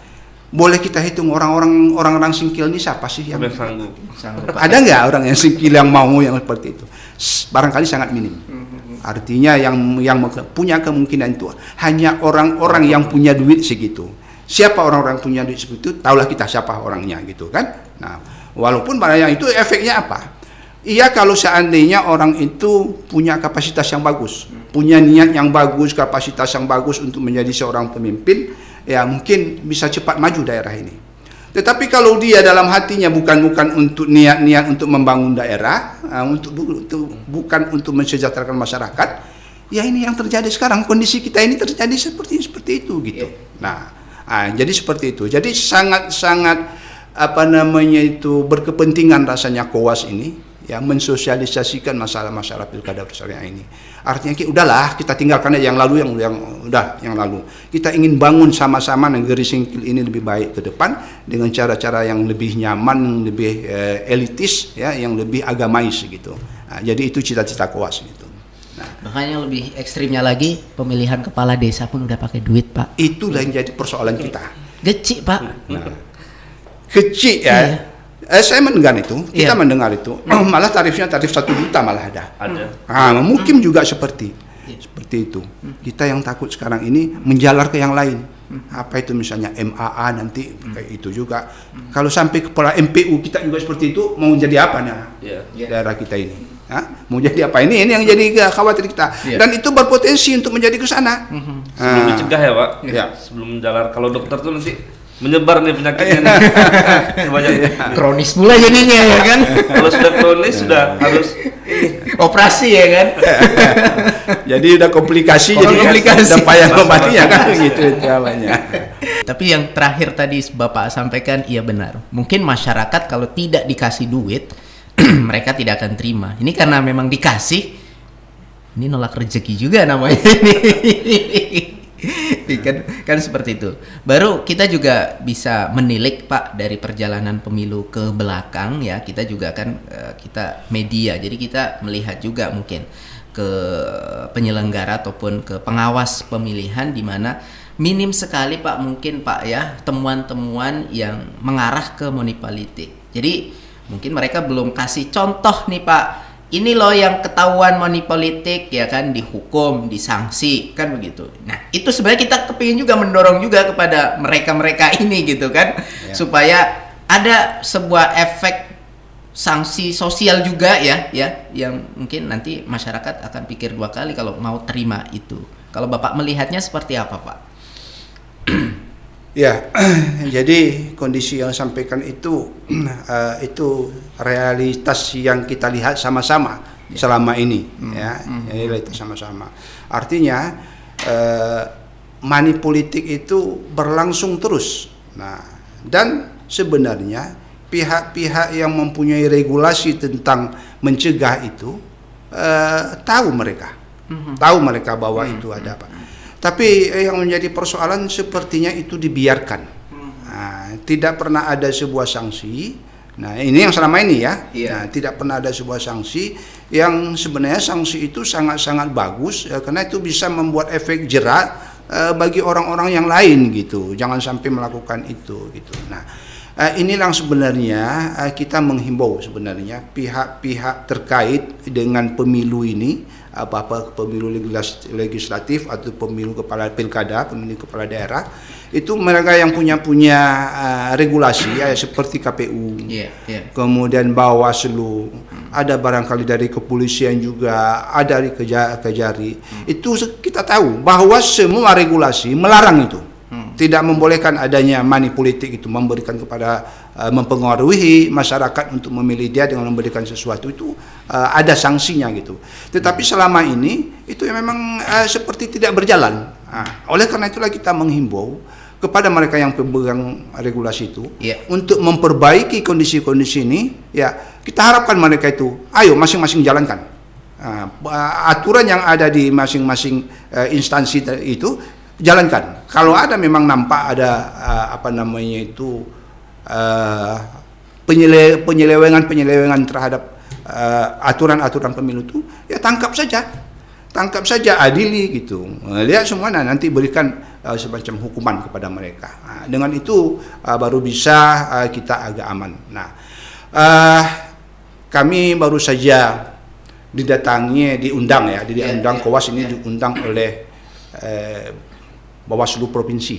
boleh kita hitung orang-orang Singkil ini siapa sih yang sanggup? Ada nggak orang yang Singkil yang mau yang seperti itu? Barangkali sangat minim. Artinya yang punya kemungkinan itu hanya orang-orang yang punya duit segitu. Siapa orang-orang punya duit segitu? Taulah kita siapa orangnya gitu kan. Nah, walaupun pada yang itu efeknya apa? Iya, kalau seandainya orang itu punya kapasitas yang bagus, punya niat yang bagus, kapasitas yang bagus untuk menjadi seorang pemimpin, ya mungkin bisa cepat maju daerah ini. Tetapi kalau dia dalam hatinya bukan untuk niat untuk membangun daerah, bukan untuk mensejahterakan masyarakat, ya ini yang terjadi sekarang. Kondisi kita ini terjadi seperti itu gitu. Nah, jadi seperti itu. Jadi sangat berkepentingan rasanya Kowas ini ya mensosialisasikan masalah-masalah pilkada bersyariah ini. Artinya udahlah, kita tinggalkan yang lalu, yang lalu. Kita ingin bangun sama-sama negeri Singkil ini lebih baik ke depan dengan cara-cara yang lebih nyaman, yang lebih elitis ya, yang lebih agamais gitu. Nah, jadi itu cita-cita Kowas gitu. Bahkan yang lebih ekstrimnya lagi, pemilihan kepala desa pun udah pakai duit, Pak. Itulah yang jadi persoalan kita. Gecik, Pak. Nah, kecil ya. Iya. Saya mendengar itu, kita mendengar itu, malah tarif 1 juta malah ada. Mungkin juga seperti itu. Kita yang takut sekarang ini menjalar ke yang lain. Apa itu misalnya MAA nanti kayak itu juga. Kalau sampai kepala MPU kita juga seperti itu, mau jadi apa daerah kita ini? Mau jadi apa? Ini yang jadi khawatir kita. Dan itu berpotensi untuk menjadi ke sana. Sebelum dicegah ya, Pak. Sebelum menjalar, kalau dokter tuh nanti menyebar nih penyakitnya kronis pula jadinya ya kan. Kalau sudah kronis sudah harus operasi ya kan. Jadi udah komplikasi, udah payah obatnya kan gitu namanya. Tapi yang terakhir tadi Bapak sampaikan iya benar. Mungkin masyarakat kalau tidak dikasih duit mereka tidak akan terima. Ini karena memang dikasih, ini nolak rezeki juga namanya ini. kan seperti itu. Baru kita juga bisa menilik Pak dari perjalanan pemilu ke belakang ya. Kita juga kan kita media, jadi kita melihat juga mungkin ke penyelenggara ataupun ke pengawas pemilihan di mana minim sekali Pak mungkin Pak ya temuan-temuan yang mengarah ke money politik. Jadi mungkin mereka belum kasih contoh nih Pak. Ini loh yang ketahuan money politik ya kan, dihukum, disanksi kan begitu. Nah itu sebenarnya kita kepingin juga mendorong juga kepada mereka ini gitu kan, supaya ada sebuah efek sanksi sosial juga ya yang mungkin nanti masyarakat akan pikir 2 kali kalau mau terima itu. Kalau Bapak melihatnya seperti apa Pak? Ya, jadi kondisi yang sampaikan itu realitas yang kita lihat sama-sama selama ini, realitas sama-sama. Artinya money politik itu berlangsung terus. Nah, dan sebenarnya pihak-pihak yang mempunyai regulasi tentang mencegah itu tahu mereka bahwa itu ada apa. Tapi yang menjadi persoalan sepertinya itu dibiarkan. Tidak pernah ada sebuah sanksi Nah, ini yang selama ini ya. Iya. Nah, tidak pernah ada sebuah sanksi yang sebenarnya sanksi itu sangat-sangat bagus ya, karena itu bisa membuat efek jerak bagi orang-orang yang lain gitu. Jangan sampai melakukan itu gitu. Nah, inilah sebenarnya kita menghimbau sebenarnya pihak-pihak terkait dengan pemilu ini, apa-apa pemilu legislatif atau pemilu kepala pilkada, pemilu kepala daerah, itu mereka yang punya regulasi ya, seperti KPU, kemudian Bawaslu, ada barangkali dari kepolisian juga, ada dari Kejari. Itu kita tahu bahwa semua regulasi melarang itu. Tidak membolehkan adanya money politik itu, memberikan kepada mempengaruhi masyarakat untuk memilih dia dengan memberikan sesuatu itu ada sanksinya gitu. Tetapi selama ini itu memang seperti tidak berjalan. Oleh karena itulah kita menghimbau kepada mereka yang pemegang regulasi itu untuk memperbaiki kondisi-kondisi ini. Ya, kita harapkan mereka itu, ayo masing-masing jalankan aturan yang ada di masing-masing instansi itu. Jalankan. Kalau ada memang nampak ada penyelewengan terhadap aturan-aturan pemilu itu, ya tangkap saja, adili gitu. Lihat semua, nanti berikan semacam hukuman kepada mereka. Dengan itu baru bisa kita agak aman. Nah, kami baru saja diundang Kowas ini diundang oleh Bawaslu Provinsi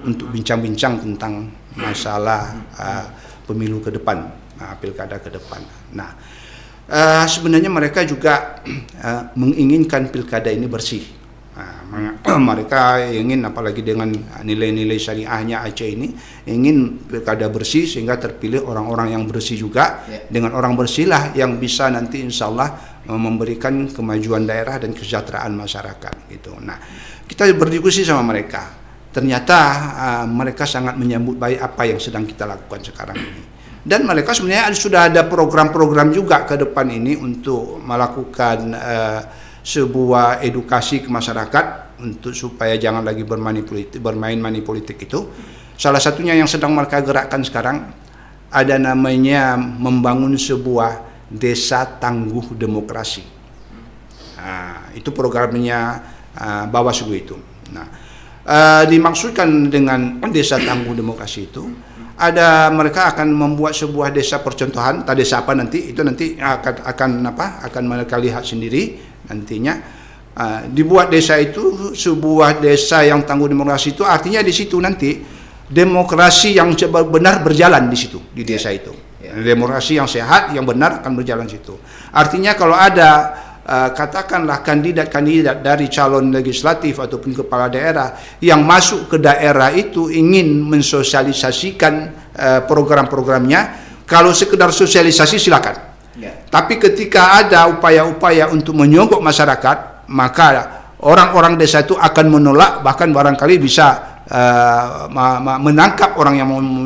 untuk bincang-bincang tentang masalah pemilu ke depan, pilkada ke depan. Nah, sebenarnya mereka juga menginginkan pilkada ini bersih. Mereka ingin, apalagi dengan nilai-nilai syariahnya Aceh ini, ingin pilkada bersih sehingga terpilih orang-orang yang bersih juga. Dengan orang bersihlah yang bisa nanti insya Allah memberikan kemajuan daerah dan kesejahteraan masyarakat gitu. Nah, kita berdiskusi sama mereka. Ternyata mereka sangat menyambut baik apa yang sedang kita lakukan sekarang ini. Dan mereka sebenarnya sudah ada program-program juga ke depan ini untuk melakukan sebuah edukasi ke masyarakat untuk supaya jangan lagi bermain money politik itu. Salah satunya yang sedang mereka gerakkan sekarang ada namanya membangun sebuah desa tangguh demokrasi. Itu programnya Bawaslu itu. Nah, dimaksudkan dengan desa tangguh demokrasi itu, mereka akan membuat sebuah desa percontohan. Desa apa nanti? Itu nanti akan mereka lihat sendiri nantinya. Dibuat desa itu sebuah desa yang tangguh demokrasi itu, artinya di situ nanti demokrasi yang benar berjalan di situ, di desa itu. Demokrasi yang sehat, yang benar akan berjalan di situ. Artinya kalau ada katakanlah kandidat-kandidat dari calon legislatif ataupun kepala daerah yang masuk ke daerah itu ingin mensosialisasikan program-programnya, kalau sekedar sosialisasi silakan. Tapi ketika ada upaya-upaya untuk menyogok masyarakat, maka orang-orang desa itu akan menolak, bahkan barangkali bisa menangkap orang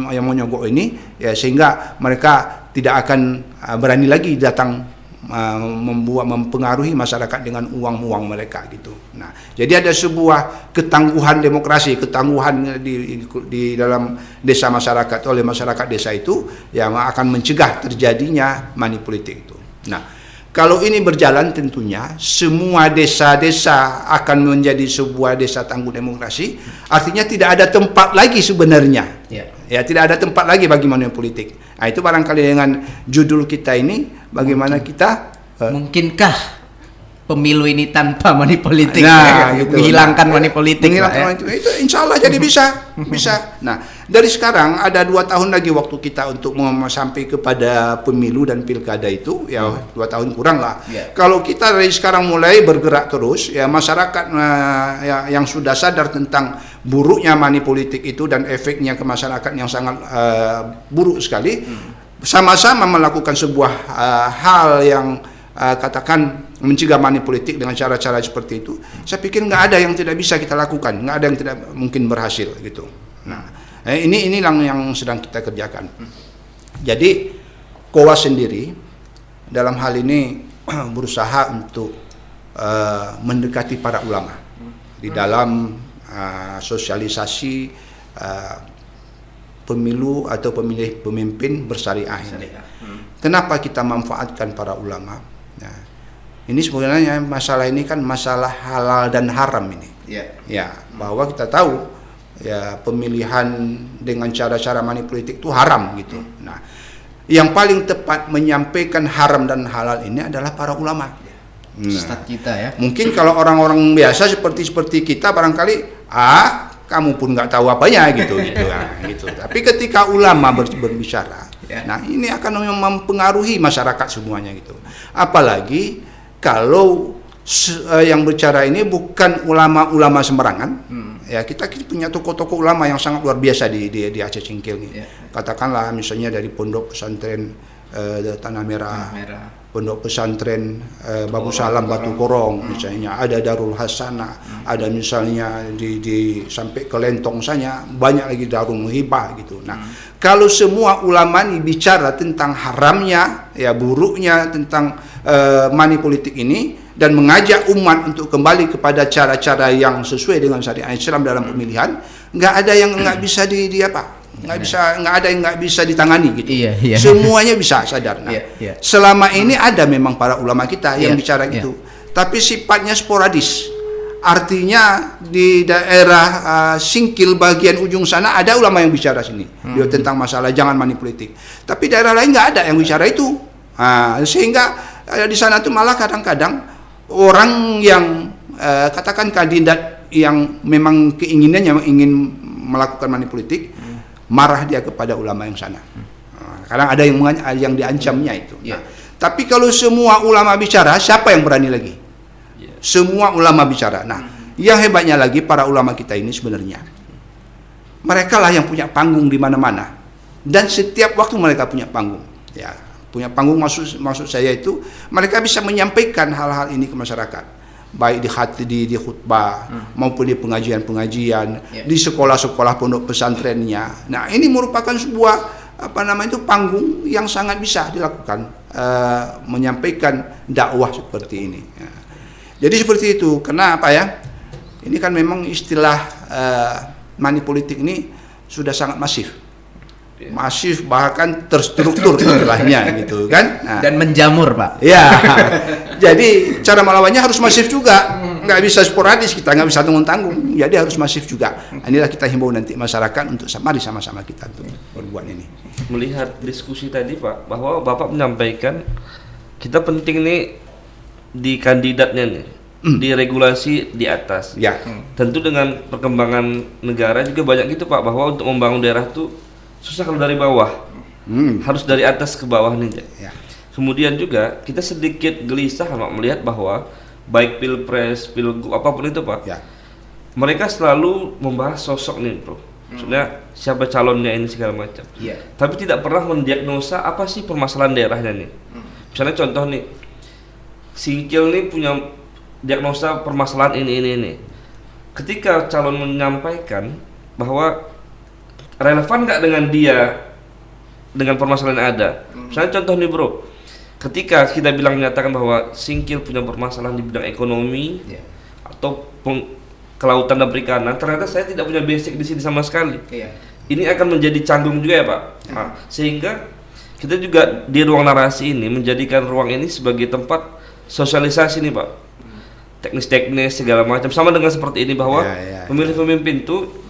yang menyogok ini, ya, sehingga mereka tidak akan berani lagi datang mempengaruhi masyarakat dengan uang mereka gitu. Nah, jadi ada sebuah ketangguhan demokrasi, ketangguhan di dalam desa masyarakat oleh masyarakat desa itu yang akan mencegah terjadinya money politik itu. Nah, kalau ini berjalan tentunya semua desa-desa akan menjadi sebuah desa tangguh demokrasi. Artinya tidak ada tempat lagi sebenarnya. Ya, tidak ada tempat lagi bagi money politik. Nah, itu barangkali dengan judul kita ini, bagaimana kita mungkinkah pemilu ini tanpa money politik? Gitu. Menghilangkan money politik. Itu insya Allah jadi bisa. Nah, dari sekarang ada 2 tahun lagi waktu kita untuk sampai kepada pemilu dan pilkada itu, ya 2 tahun kurang lah. Kalau kita dari sekarang mulai bergerak terus, ya masyarakat yang sudah sadar tentang buruknya money politik itu dan efeknya ke masyarakat yang sangat buruk sekali, sama-sama melakukan sebuah hal yang katakan mencegah money politik dengan cara-cara seperti itu, saya pikir nggak ada yang tidak bisa kita lakukan, nggak ada yang tidak mungkin berhasil gitu. Nah, ini yang sedang kita kerjakan. Jadi Kowas sendiri dalam hal ini berusaha untuk mendekati para ulama di dalam sosialisasi pemilu atau pemilih pemimpin bersyariah ini. Kenapa kita manfaatkan para ulama? Nah, ini sebenarnya masalah ini kan masalah halal dan haram ini. Ya, bahwa kita tahu ya pemilihan dengan cara-cara manipolitik itu haram gitu. Nah, yang paling tepat menyampaikan haram dan halal ini adalah para ulama. Ustadz kita ya. Mungkin kalau orang-orang biasa seperti kita barangkali kamu pun nggak tahu apanya gitu gitu. Tapi ketika ulama berbicara, nah ini akan mempengaruhi masyarakat semuanya gitu. Apalagi kalau yang bicara ini bukan ulama-ulama sembarangan. Ya kita punya tokoh-tokoh ulama yang sangat luar biasa di Aceh Cingkil nih. Katakanlah misalnya dari pondok pesantren Tanah Merah. Pondok pesantren Babu Salam Batu Korong misalnya, ada Darul Hasanah, ada misalnya di sampai ke Lentong sana, banyak lagi Darul Muhibah gitu. Nah, kalau semua ulama ini bicara tentang haramnya, ya buruknya tentang money politik ini dan mengajak umat untuk kembali kepada cara-cara yang sesuai dengan syariat Islam dalam pemilihan, nggak ada yang nggak bisa nggak ada yang nggak bisa ditangani gitu. Semuanya bisa sadar. Nah, selama ini ada memang para ulama kita yang bicara gitu, tapi sifatnya sporadis. Artinya di daerah Singkil bagian ujung sana ada ulama yang bicara sini tentang masalah jangan manipolitik. Tapi daerah lain nggak ada yang bicara itu. Sehingga di sana tuh malah kadang-kadang orang yang katakan kandidat yang memang keinginannya ingin melakukan manipolitik, marah dia kepada ulama yang sana. Kadang ada yang diancamnya itu. Nah, tapi kalau semua ulama bicara, siapa yang berani lagi? Semua ulama bicara. Nah, yang hebatnya lagi para ulama kita ini sebenarnya, mereka lah yang punya panggung di mana-mana. Dan setiap waktu mereka punya panggung. Ya, punya panggung maksud saya itu mereka bisa menyampaikan hal-hal ini ke masyarakat. Baik di khutbah maupun di pengajian-pengajian, di sekolah-sekolah pondok pesantrennya. Nah, ini merupakan sebuah panggung yang sangat bisa dilakukan, menyampaikan dakwah seperti ini. Jadi seperti itu. Kenapa ya? Ini kan memang istilah money politik ini sudah sangat masif bahkan terstruktur istilahnya gitu kan. Nah, dan menjamur Pak. Ya, jadi cara melawannya harus masif juga, nggak bisa sporadis, kita nggak bisa tanggung-tanggung, jadi harus masif juga. Inilah kita himbau nanti masyarakat untuk mari sama-sama kita untuk berbuat ini. Melihat diskusi tadi Pak, bahwa Bapak menyampaikan kita penting nih di kandidatnya nih, di regulasi di atas. Ya. Tentu dengan perkembangan negara juga banyak gitu Pak, bahwa untuk membangun daerah tuh susah kalau dari bawah, harus dari atas ke bawah nih. Ya. Kemudian juga kita sedikit gelisah melihat bahwa baik pilpres, pilgub apapun itu Pak, mereka selalu membahas sosok nih Bro. Maksudnya siapa calonnya ini segala macam. Tapi tidak pernah mendiagnosa apa sih permasalahan daerahnya nih. Misalnya contoh nih, Singkil nih punya diagnosa permasalahan ini. Ketika calon menyampaikan bahwa relevan nggak dengan dia, dengan permasalahan yang ada. Misalnya contoh nih Bro, ketika kita menyatakan bahwa Singkil punya permasalahan di bidang ekonomi atau kelautan dan perikanan, ternyata saya tidak punya basic di sini sama sekali. Ini akan menjadi canggung juga ya Pak. Nah, sehingga kita juga di ruang narasi ini menjadikan ruang ini sebagai tempat sosialisasi nih Pak. Teknis-teknis segala macam, sama dengan seperti ini bahwa pemilih pemimpin tuh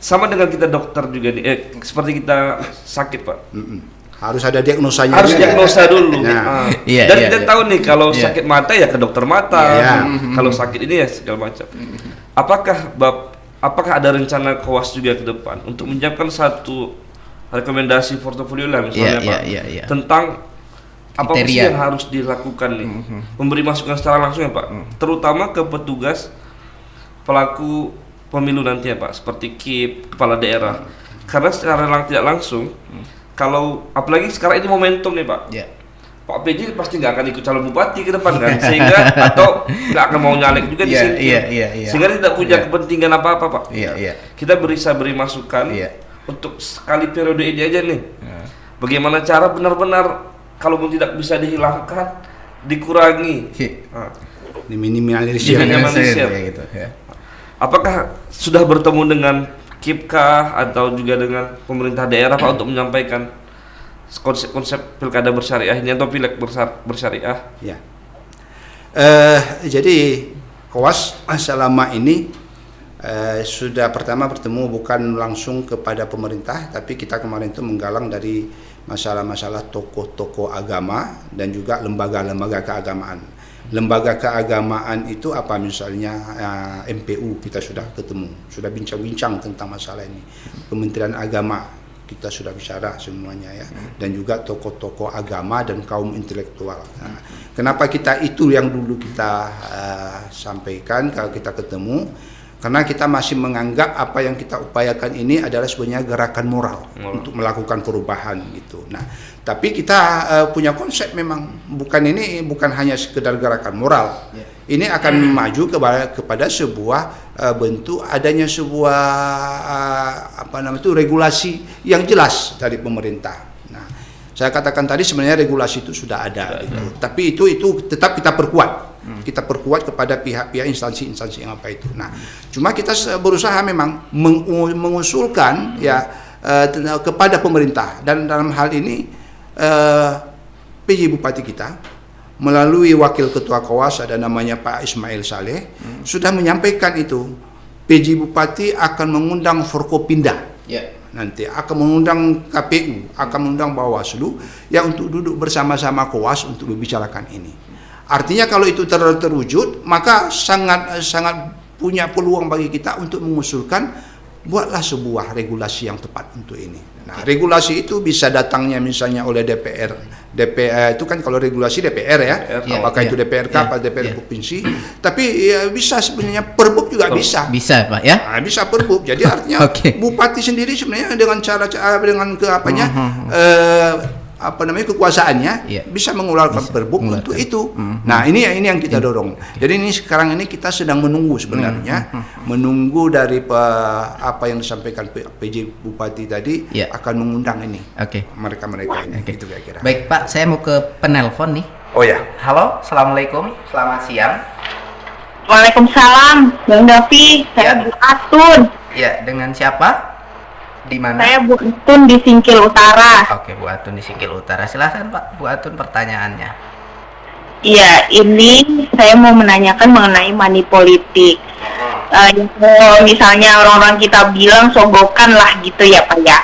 sama dengan kita dokter juga nih, seperti kita sakit Pak. Harus ada diagnosanya. Harus diagnosa dulu. Dan kita tahu nih kalau sakit mata ya ke dokter mata. Kalau sakit ini ya segala macam. Apakah ada rencana Kowas juga ke depan untuk menyiapkan satu rekomendasi portofolio lah misalnya Pak, tentang apa sih yang harus dilakukan nih, memberi masukan secara langsung ya Pak, terutama ke petugas pelaku pemilu nanti ya Pak, seperti KIP, kepala daerah. Karena secara tidak langsung, kalau apalagi sekarang ini momentum nih Pak, Pak PJ pasti nggak akan ikut calon bupati ke depan kan, sehingga atau nggak akan mau nyalek juga di sini, sehingga tidak punya kepentingan apa-apa Pak. Kita beri masukan untuk sekali periode ini aja nih, bagaimana cara benar-benar kalaupun tidak bisa dihilangkan, dikurangi, diminimalisir gitu. Apakah sudah bertemu dengan KIP kah atau juga dengan pemerintah daerah Pak untuk menyampaikan konsep pilkada bersyariah ini atau pileg bersyariah? Ya. Jadi Kowas selama ini sudah pertama bertemu bukan langsung kepada pemerintah, tapi kita kemarin itu menggalang dari masalah-masalah tokoh-tokoh agama dan juga lembaga-lembaga keagamaan. Lembaga keagamaan itu apa, misalnya MPU kita sudah ketemu, sudah bincang-bincang tentang masalah ini. Kementerian Agama kita sudah bicara semuanya ya, dan juga tokoh-tokoh agama dan kaum intelektual. Nah, kenapa kita itu yang dulu kita sampaikan kalau kita ketemu? Karena kita masih menganggap apa yang kita upayakan ini adalah sebenarnya gerakan moral untuk melakukan perubahan gitu. Nah, tapi kita punya konsep memang bukan hanya sekedar gerakan moral. Ini akan maju kepada sebuah bentuk adanya sebuah regulasi yang jelas dari pemerintah. Nah, saya katakan tadi sebenarnya regulasi itu sudah ada gitu. Tapi itu tetap kita perkuat. Kita perkuat kepada pihak-pihak instansi-instansi yang apa itu. Nah, cuma kita berusaha memang mengusulkan kepada pemerintah, dan dalam hal ini PJ Bupati kita melalui Wakil Ketua Kowas ada namanya Pak Ismail Saleh sudah menyampaikan itu. PJ Bupati akan mengundang Forkopinda. Nanti akan mengundang KPU, akan mengundang Bawaslu untuk duduk bersama-sama Kowas untuk membicarakan ini. Artinya kalau itu terwujud, maka sangat punya peluang bagi kita untuk mengusulkan buatlah sebuah regulasi yang tepat untuk ini. Nah, regulasi itu bisa datangnya misalnya oleh DPR itu kan kalau regulasi DPR ya, apakah itu DPRK atau DPR provinsi, tapi bisa sebenarnya Perbub juga bisa. Bisa Pak ya? Nah, bisa Perbub. Jadi artinya bupati sendiri sebenarnya dengan kekuasaannya bisa mengeluarkan Perbub untuk itu. Nah, ini yang kita dorong. Jadi ini sekarang ini kita sedang menunggu sebenarnya, menunggu dari apa yang disampaikan PJ Bupati tadi akan mengundang ini. Mereka ini. Gitu kira-kira. Baik Pak, saya mau ke penelpon nih. Oh ya. Halo, assalamualaikum, selamat siang. Waalaikumsalam, Bang Davi. Saya Bu Atun. Ya, dengan siapa? Di mana? Saya Bu Atun di Singkil Utara. Oke, Bu Atun di Singkil Utara. Silahkan Pak, Bu Atun pertanyaannya. Iya, ini saya mau menanyakan mengenai money politik. Kalau misalnya orang-orang kita bilang sogokan lah gitu ya Pak ya.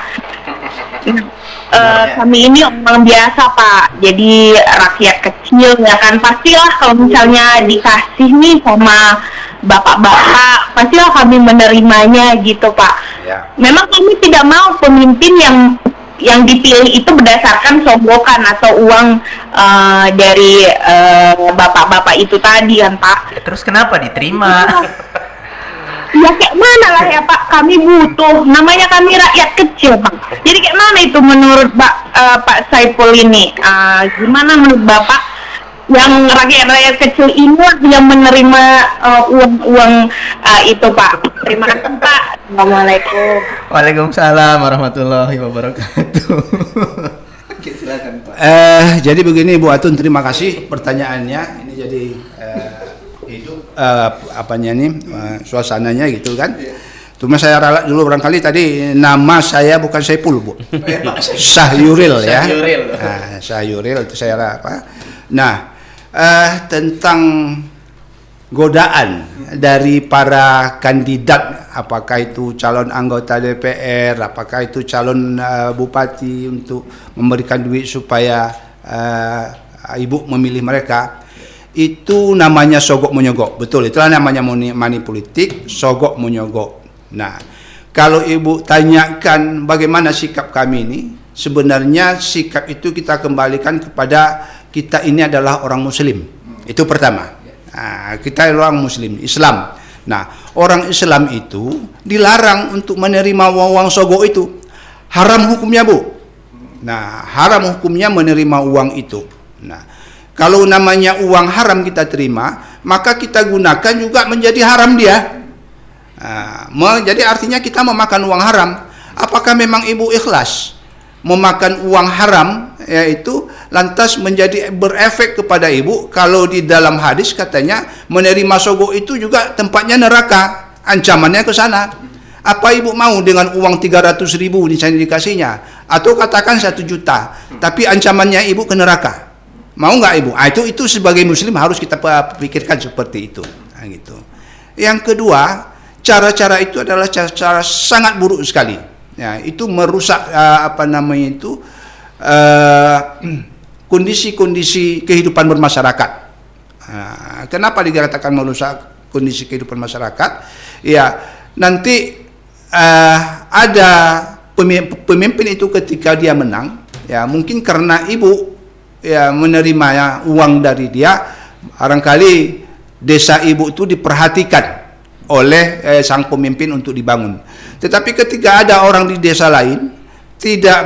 Kami ini orang biasa Pak, jadi rakyat kecil ya kan, pastilah kalau misalnya dikasih nih sama bapak-bapak, pastilah kami menerimanya gitu Pak. Memang kami tidak mau pemimpin yang dipilih itu berdasarkan sogokan atau uang dari bapak-bapak itu tadi kan Pak. Terus kenapa diterima? Ya kayak mana lah ya Pak, kami butuh, namanya kami rakyat kecil Pak. Jadi kayak mana itu menurut Pak Saiful ini? Gimana menurut Bapak yang rakyat kecil ini yang menerima uang itu Pak? Terima kasih Pak. Assalamualaikum. Waalaikumsalam warahmatullahi wabarakatuh. Oke, silakan Pak. Jadi begini Bu Atun, terima kasih pertanyaannya. Ini jadi hidup suasananya gitu kan. Cuma saya ralat dulu barangkali tadi nama saya bukan Saiful Bu. Sahyuril ya. Sahyuril itu saya apa. Nah, tentang godaan dari para kandidat, apakah itu calon anggota DPR, apakah itu calon bupati untuk memberikan duit supaya ibu memilih mereka, itu namanya sogok menyogok. Betul, itulah namanya money politik, sogok menyogok. Nah, kalau ibu tanyakan bagaimana sikap kami ini, sebenarnya sikap itu kita kembalikan kepada kita ini adalah orang muslim. Itu pertama. Nah, kita orang muslim, Islam. Nah, orang Islam itu dilarang untuk menerima uang sogok itu. Haram hukumnya, Bu. Nah, haram hukumnya menerima uang itu. Nah, kalau namanya uang haram kita terima, maka kita gunakan juga menjadi haram dia. Jadi artinya kita memakan uang haram. Apakah memang ibu ikhlas memakan uang haram, yaitu lantas menjadi berefek kepada ibu? Kalau di dalam hadis katanya menerima sogok itu juga tempatnya neraka, ancamannya ke sana. Apa ibu mau dengan uang 300.000 misalnya dikasihnya, atau katakan 1 juta, tapi ancamannya ibu ke neraka? Mau nggak ibu? Itu sebagai muslim harus kita pikirkan seperti itu. Gitu. Yang kedua, cara-cara itu adalah cara sangat buruk sekali. Ya, itu merusak kondisi-kondisi kehidupan bermasyarakat. Kenapa dikatakan merusak kondisi kehidupan masyarakat? Ya, nanti ada pemimpin itu ketika dia menang, ya mungkin karena ibu ya menerima uang dari dia, barangkali desa ibu itu diperhatikan oleh sang pemimpin untuk dibangun. Tetapi ketika ada orang di desa lain tidak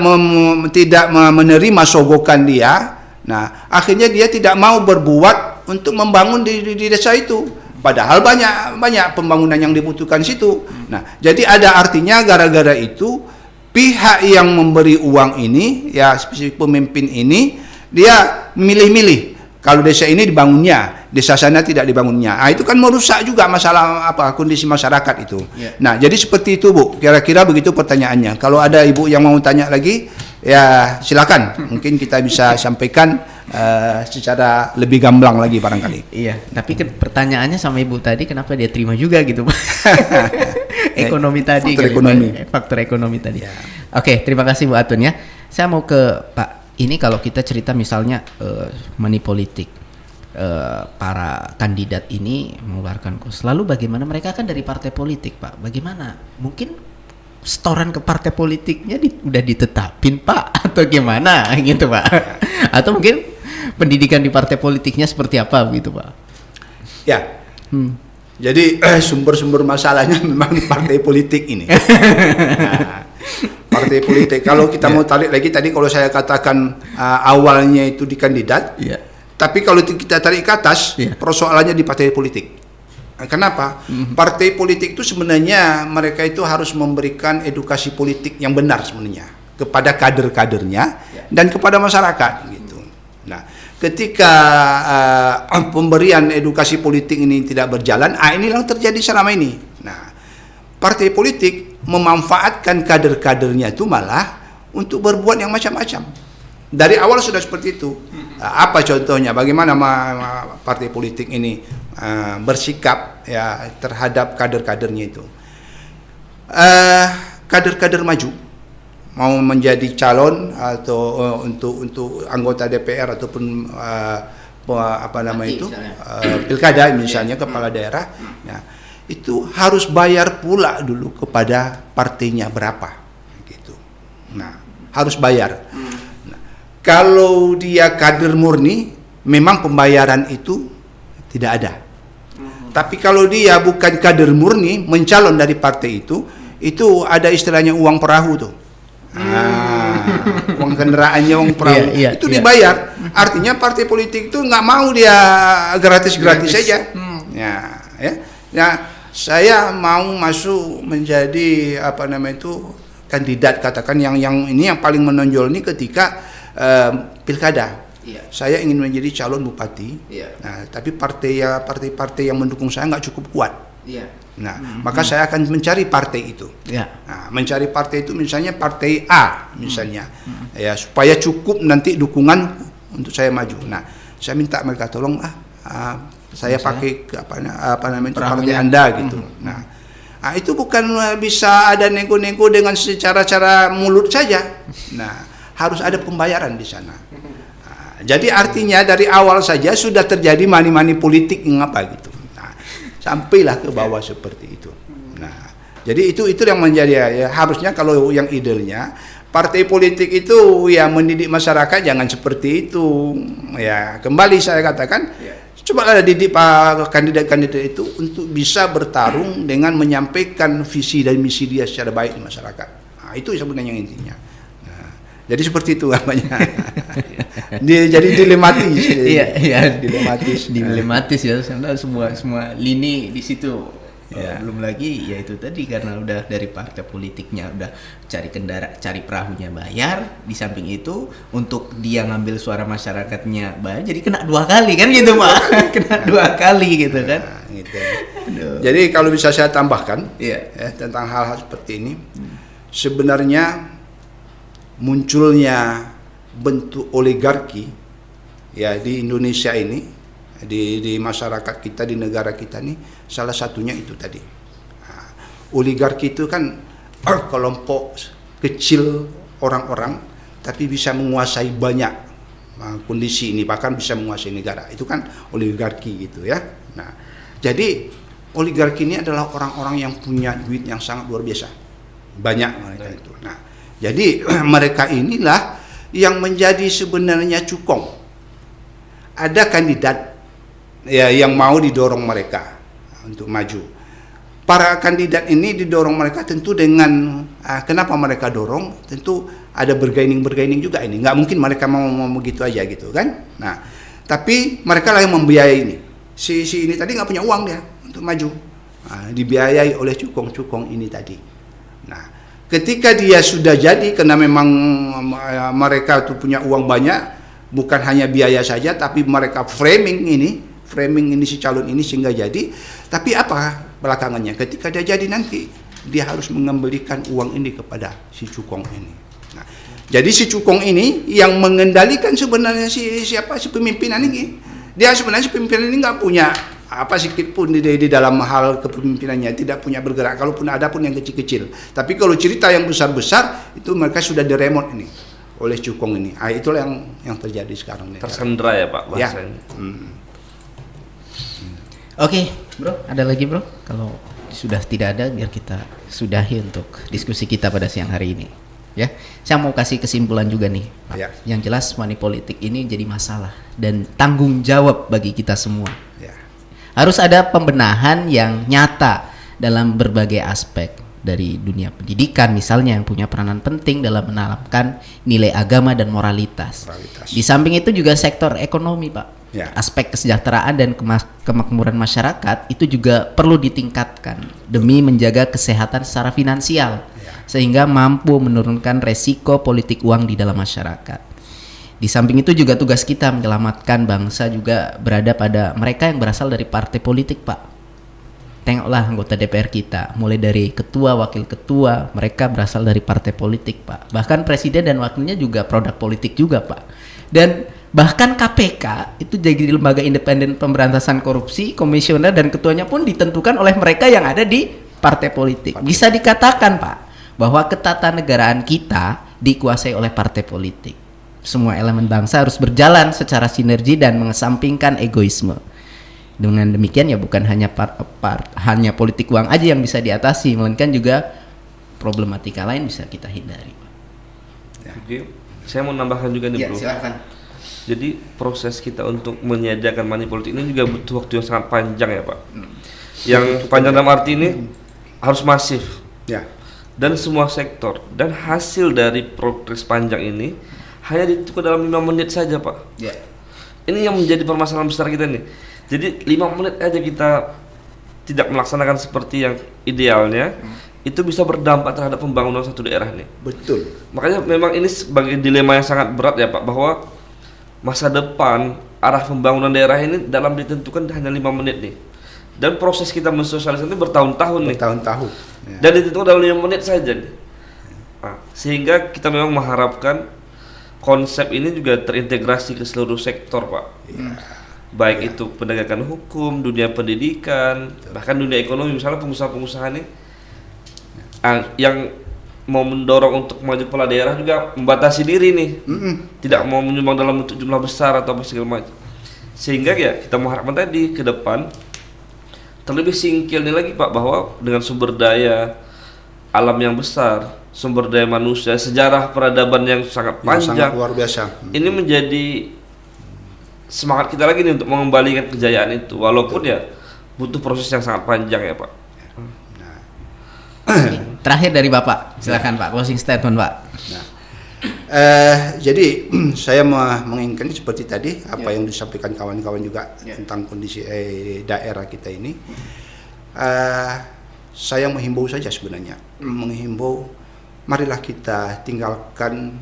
menerima sogokan dia, nah akhirnya dia tidak mau berbuat untuk membangun di desa itu. Padahal banyak pembangunan yang dibutuhkan situ. Nah, jadi ada artinya gara-gara itu pihak yang memberi uang ini, ya spesifik pemimpin ini, dia milih-milih. Kalau desa ini dibangunnya, desa sana tidak dibangunnya. Itu kan merusak juga masalah kondisi masyarakat itu. Yeah. Nah, jadi seperti itu Bu. Kira-kira begitu pertanyaannya. Kalau ada ibu yang mau tanya lagi, ya silakan. Mungkin kita bisa sampaikan secara lebih gamblang lagi barangkali. Iya, tapi pertanyaannya sama ibu tadi, kenapa dia terima juga gitu, Pak? Ekonomi tadi, faktor ekonomi tadi. Ya. Oke, terima kasih Bu Atun ya. Saya mau ke Pak. Ini kalau kita cerita misalnya money politik, para kandidat ini mengeluarkan kos. Lalu bagaimana mereka kan dari partai politik, Pak? Bagaimana? Mungkin setoran ke partai politiknya udah ditetapin, Pak, atau gimana gitu, Pak? Atau mungkin pendidikan di partai politiknya seperti apa begitu, Pak? Ya. Jadi sumber-sumber masalahnya memang di partai politik ini. Nah, partai politik. Kalau kita mau tarik lagi tadi, kalau saya katakan awalnya itu di kandidat, tapi kalau kita tarik ke atas, persoalannya di partai politik. Kenapa? Partai politik itu sebenarnya mereka itu harus memberikan edukasi politik yang benar sebenarnya kepada kader-kadernya dan kepada masyarakat gitu. Nah, ketika pemberian edukasi politik ini tidak berjalan, inilah yang terjadi selama ini. Nah, partai politik memanfaatkan kader-kadernya itu malah untuk berbuat yang macam-macam. Dari awal sudah seperti itu. Apa contohnya? Bagaimana partai politik ini bersikap ya terhadap kader-kadernya itu? Kader-kader maju mau menjadi calon atau untuk anggota DPR ataupun pilkada misalnya kepala daerah, nah, itu harus bayar pula dulu kepada partainya berapa gitu. Nah, harus bayar. Nah, kalau dia kader murni memang pembayaran itu tidak ada. Tapi kalau dia bukan kader murni mencalon dari partai itu ada istilahnya uang perahu tuh. Uang kendaraannya, uang perahu itu dibayar. Artinya partai politik itu nggak mau dia gratis-gratis saja. Ya, saya mau masuk menjadi kandidat, katakan yang ini yang paling menonjol ini ketika pilkada. Saya ingin menjadi calon bupati. Nah, tapi partai-partai yang mendukung saya nggak cukup kuat. Nah, maka saya akan mencari partai itu. Nah, mencari partai itu misalnya partai A misalnya, ya supaya cukup nanti dukungan untuk saya maju. Nah, saya minta mereka tolong saya pakai partai Anda gitu. Nah, itu bukan bisa ada nego-nego dengan cara mulut saja. Nah, harus ada pembayaran di sana. Nah, jadi artinya dari awal saja sudah terjadi money politik gitu. Sampailah ke bawah seperti itu. Nah, jadi itu yang menjadi ya, harusnya kalau yang idealnya partai politik itu ya mendidik masyarakat jangan seperti itu. Ya, kembali saya katakan, coba didik para kandidat-kandidat itu untuk bisa bertarung dengan menyampaikan visi dan misi dia secara baik di masyarakat. Nah, itu sebenarnya intinya. Nah, jadi seperti itu namanya. Jadi dilematis. Dilematis ya, semua lini di situ. Belum lagi ya itu tadi karena udah dari partai politiknya udah cari perahunya bayar, di samping itu untuk dia ngambil suara masyarakatnya bayar, jadi kena 2 kali kan gitu Pak. Kena 2 kali gitu kan. gitu. Jadi kalau bisa saya tambahkan Iya. ya, tentang hal-hal seperti ini, sebenarnya munculnya bentuk oligarki ya di Indonesia ini, di masyarakat kita, di negara kita ini, salah satunya itu tadi. Nah, oligarki itu kan kelompok kecil orang-orang tapi bisa menguasai banyak kondisi ini, bahkan bisa menguasai negara. Itu kan oligarki gitu ya. Nah, jadi oligarki ini adalah orang-orang yang punya duit yang sangat luar biasa, banyak mereka itu. Nah, jadi mereka inilah yang menjadi sebenarnya cukong. Ada kandidat ya yang mau didorong mereka untuk maju. Para kandidat ini didorong mereka tentu dengan kenapa mereka dorong? Tentu ada bergaining juga ini. Nggak mungkin mereka mau begitu aja gitu kan? Nah, tapi mereka lah yang membiayai ini. Si ini tadi nggak punya uang dia untuk maju. Nah, dibiayai oleh cukong-cukong ini tadi. Nah, ketika dia sudah jadi, karena memang mereka tuh punya uang banyak, bukan hanya biaya saja, tapi mereka framing ini si calon ini sehingga jadi. Tapi apa belakangannya? Ketika dia jadi nanti, dia harus mengembalikan uang ini kepada si cukong ini. Nah, jadi si cukong ini yang mengendalikan sebenarnya si pemimpinan ini. Dia sebenarnya si pemimpinan ini nggak punya apa sedikit pun di dalam hal kepemimpinannya, tidak punya bergerak. Kalaupun ada pun yang kecil-kecil. Tapi kalau cerita yang besar-besar itu mereka sudah diremot ini oleh cukong ini. Itulah yang terjadi sekarang. Tersandra ya Pak bahasanya. Ya. Oke, bro, ada lagi bro? Kalau sudah tidak ada, biar kita sudahi untuk diskusi kita pada siang hari ini. Ya, saya mau kasih kesimpulan juga nih, Pak. Ya. Yang jelas money politik ini jadi masalah dan tanggung jawab bagi kita semua. Ya. Harus ada pembenahan yang nyata dalam berbagai aspek, dari dunia pendidikan misalnya yang punya peranan penting dalam menanamkan nilai agama dan moralitas. Di samping itu juga sektor ekonomi, Pak. Ya. Aspek kesejahteraan dan kemakmuran masyarakat itu juga perlu ditingkatkan demi menjaga kesehatan secara finansial, sehingga mampu menurunkan resiko politik uang di dalam masyarakat. Di samping itu juga tugas kita menyelamatkan bangsa juga berada pada mereka yang berasal dari partai politik, Pak. Tengoklah anggota DPR kita, mulai dari ketua, wakil ketua, mereka berasal dari partai politik, Pak. Bahkan presiden dan wakilnya juga produk politik juga, Pak. Dan bahkan KPK itu jadi lembaga independen pemberantasan korupsi, komisioner dan ketuanya pun ditentukan oleh mereka yang ada di partai politik. Bisa dikatakan, Pak, bahwa ketatanegaraan kita dikuasai oleh partai politik. Semua elemen bangsa harus berjalan secara sinergi dan mengesampingkan egoisme. Dengan demikian ya bukan hanya hanya politik uang aja yang bisa diatasi, melainkan juga problematika lain bisa kita hindari. Oke, saya mau nambahkan juga nih bro. Silakan. Jadi proses kita untuk menyediakan money politik ini juga butuh waktu yang sangat panjang ya Pak. Yang panjang dalam arti ini harus masif. Ya. Dan semua sektor, dan hasil dari progres panjang ini hanya ditentukan dalam 5 menit saja Pak. Ya. Ini yang menjadi permasalahan besar kita nih. Jadi 5 menit aja kita tidak melaksanakan seperti yang idealnya, itu bisa berdampak terhadap pembangunan satu daerah nih. Betul. Makanya memang ini sebagai dilema yang sangat berat ya Pak, bahwa masa depan arah pembangunan daerah ini dalam ditentukan hanya 5 menit nih. Dan proses kita mensosialisasikan itu bertahun-tahun nih. Bertahun-tahun. Ya. Dan ditentukan dalam 5 menit saja nih. Nah, sehingga kita memang mengharapkan konsep ini juga terintegrasi ke seluruh sektor Pak. Ya. Baik itu penegakan hukum, dunia pendidikan, bahkan dunia ekonomi. Misalnya pengusaha-pengusaha nih yang mau mendorong untuk maju kepala daerah juga membatasi diri nih, tidak mau menyumbang dalam bentuk jumlah besar atau apa segala macam. Sehingga ya kita mengharapkan tadi ke depan terlebih singkilnya lagi Pak, bahwa dengan sumber daya alam yang besar, sumber daya manusia, sejarah peradaban yang sangat panjang, sangat luar biasa. Ini menjadi semangat kita lagi nih untuk mengembalikan kejayaan itu, walaupun ya butuh proses yang sangat panjang ya Pak. Terakhir dari Bapak, silakan Pak, closing statement Pak. Nah, jadi saya menginginkan seperti tadi apa yang disampaikan kawan-kawan juga tentang kondisi daerah kita ini. Saya menghimbau saja sebenarnya, menghimbau marilah kita tinggalkan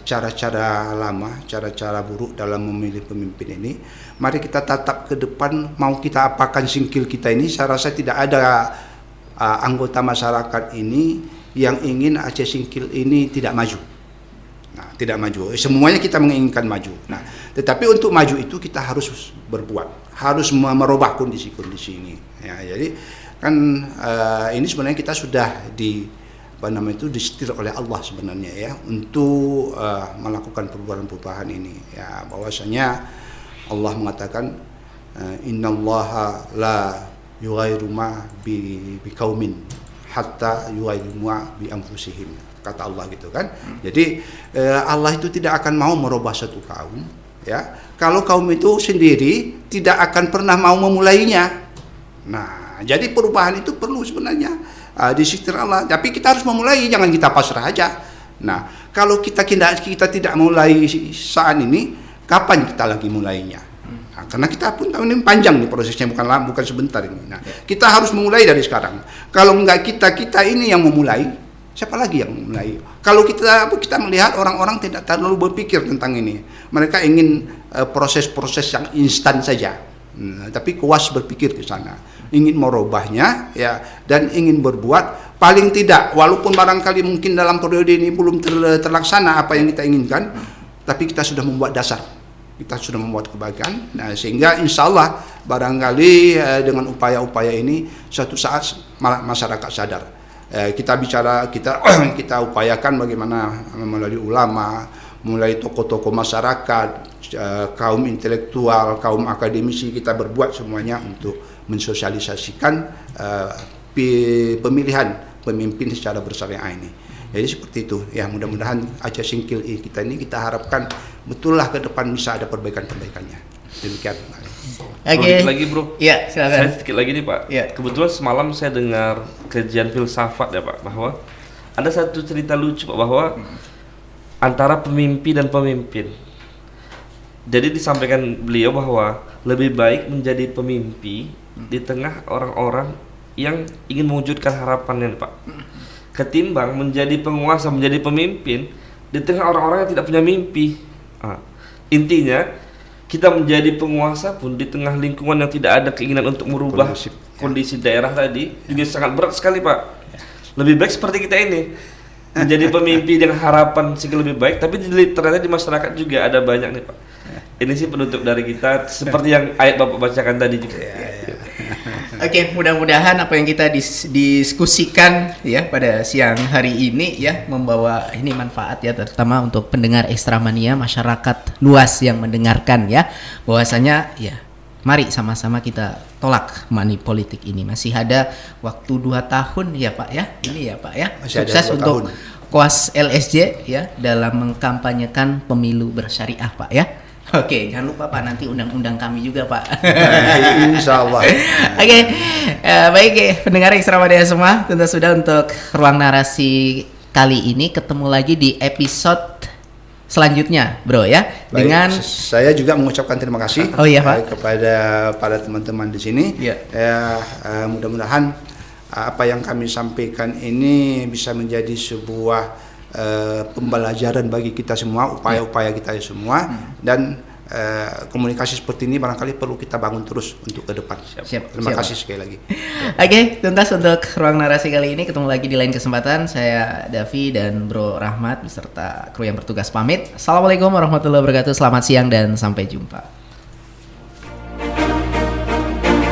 cara-cara lama, cara-cara buruk dalam memilih pemimpin ini. Mari kita tatap ke depan, mau kita apakan singkil kita ini. Saya rasa tidak ada anggota masyarakat ini yang ingin Aceh Singkil ini tidak maju. Nah, tidak maju. Semuanya kita menginginkan maju. Nah, tetapi untuk maju itu kita harus berbuat, harus merubah kondisi-kondisi ini. Ya, jadi kan ini sebenarnya kita sudah disetir oleh Allah sebenarnya ya untuk melakukan perubahan-perubahan ini. Ya, bahwasanya Allah mengatakan innallaha la yughayyiru ma biqaumin hatta yughayyiru ma bi anfusihim, kata Allah gitu kan. Jadi Allah itu tidak akan mau merubah satu kaum ya kalau kaum itu sendiri tidak akan pernah mau memulainya. Nah, jadi perubahan itu perlu sebenarnya disitir Allah, tapi kita harus memulai, jangan kita pasrah aja. Nah, kalau kita tidak mulai saat ini, kapan kita lagi mulainya? Nah, karena kita pun tahu ini panjang nih prosesnya, bukan sebentar ini. Nah, kita harus memulai dari sekarang. Kalau enggak kita ini yang memulai, siapa lagi yang memulai? Kalau kita melihat orang-orang tidak terlalu berpikir tentang ini, mereka ingin proses-proses yang instan saja. Tapi kuas berpikir ke sana, ingin merubahnya ya, dan ingin berbuat paling tidak, walaupun barangkali mungkin dalam periode ini belum terlaksana apa yang kita inginkan, tapi kita sudah membuat dasar, kita sudah membuat kebaikan. Nah, sehingga insya Allah barangkali dengan upaya-upaya ini suatu saat masyarakat sadar. Kita upayakan bagaimana melalui ulama, mulai tokoh-tokoh masyarakat, kaum intelektual, kaum akademisi, kita berbuat semuanya untuk mensosialisasikan pemilihan pemimpin secara bersyariah ini. Jadi seperti itu ya, mudah-mudahan Aceh Singkil kita ini kita harapkan betullah ke depan bisa ada perbaikan-perbaikannya. Demikian. Oke. Lagi bro. Iya, silakan. Saya sedikit lagi nih Pak. Ya. Kebetulan semalam saya dengar kajian filsafat ya Pak, bahwa ada satu cerita lucu Pak, bahwa antara pemimpi dan pemimpin. Jadi disampaikan beliau bahwa lebih baik menjadi pemimpi di tengah orang-orang yang ingin mewujudkan harapannya Pak, ketimbang menjadi penguasa, menjadi pemimpin di tengah orang-orang yang tidak punya mimpi. Intinya kita menjadi penguasa pun di tengah lingkungan yang tidak ada keinginan untuk merubah kondisi daerah tadi juga sangat berat sekali Pak. Lebih baik seperti kita ini menjadi pemimpi dengan harapan sehingga lebih baik, tapi ternyata di masyarakat juga ada banyak nih Pak. Ini sih penutup dari kita seperti yang ayat Bapak bacakan tadi juga. Oke, mudah-mudahan apa yang kita diskusikan ya pada siang hari ini ya membawa ini manfaat ya, terutama untuk pendengar Ekstra Mania, masyarakat luas yang mendengarkan ya, bahwasanya ya mari sama-sama kita tolak money politik ini. Masih ada waktu 2 tahun ya Pak ya. Ini ya Pak ya. Masih sukses ada 2 untuk tahun. Koas LSJ ya dalam mengkampanyekan pemilu bersyariah Pak ya. Oke, jangan lupa Pak, nanti undang-undang kami juga Pak. Insya Allah. Oke, baik ya pendengar Ekstra Mania semua, tentu sudah untuk ruang narasi kali ini ketemu lagi di episode selanjutnya, bro ya. Baik, dengan saya juga mengucapkan terima kasih kepada para teman-teman di sini. Ya. Mudah-mudahan apa yang kami sampaikan ini bisa menjadi sebuah pembelajaran bagi kita semua, upaya-upaya kita semua, dan komunikasi seperti ini barangkali perlu kita bangun terus untuk ke depan. Terima kasih sekali lagi. Oke, tuntas untuk ruang narasi kali ini. Ketemu lagi di lain kesempatan. Saya Davi dan Bro Rahmat beserta kru yang bertugas pamit. Assalamualaikum warahmatullahi wabarakatuh. Selamat siang dan sampai jumpa.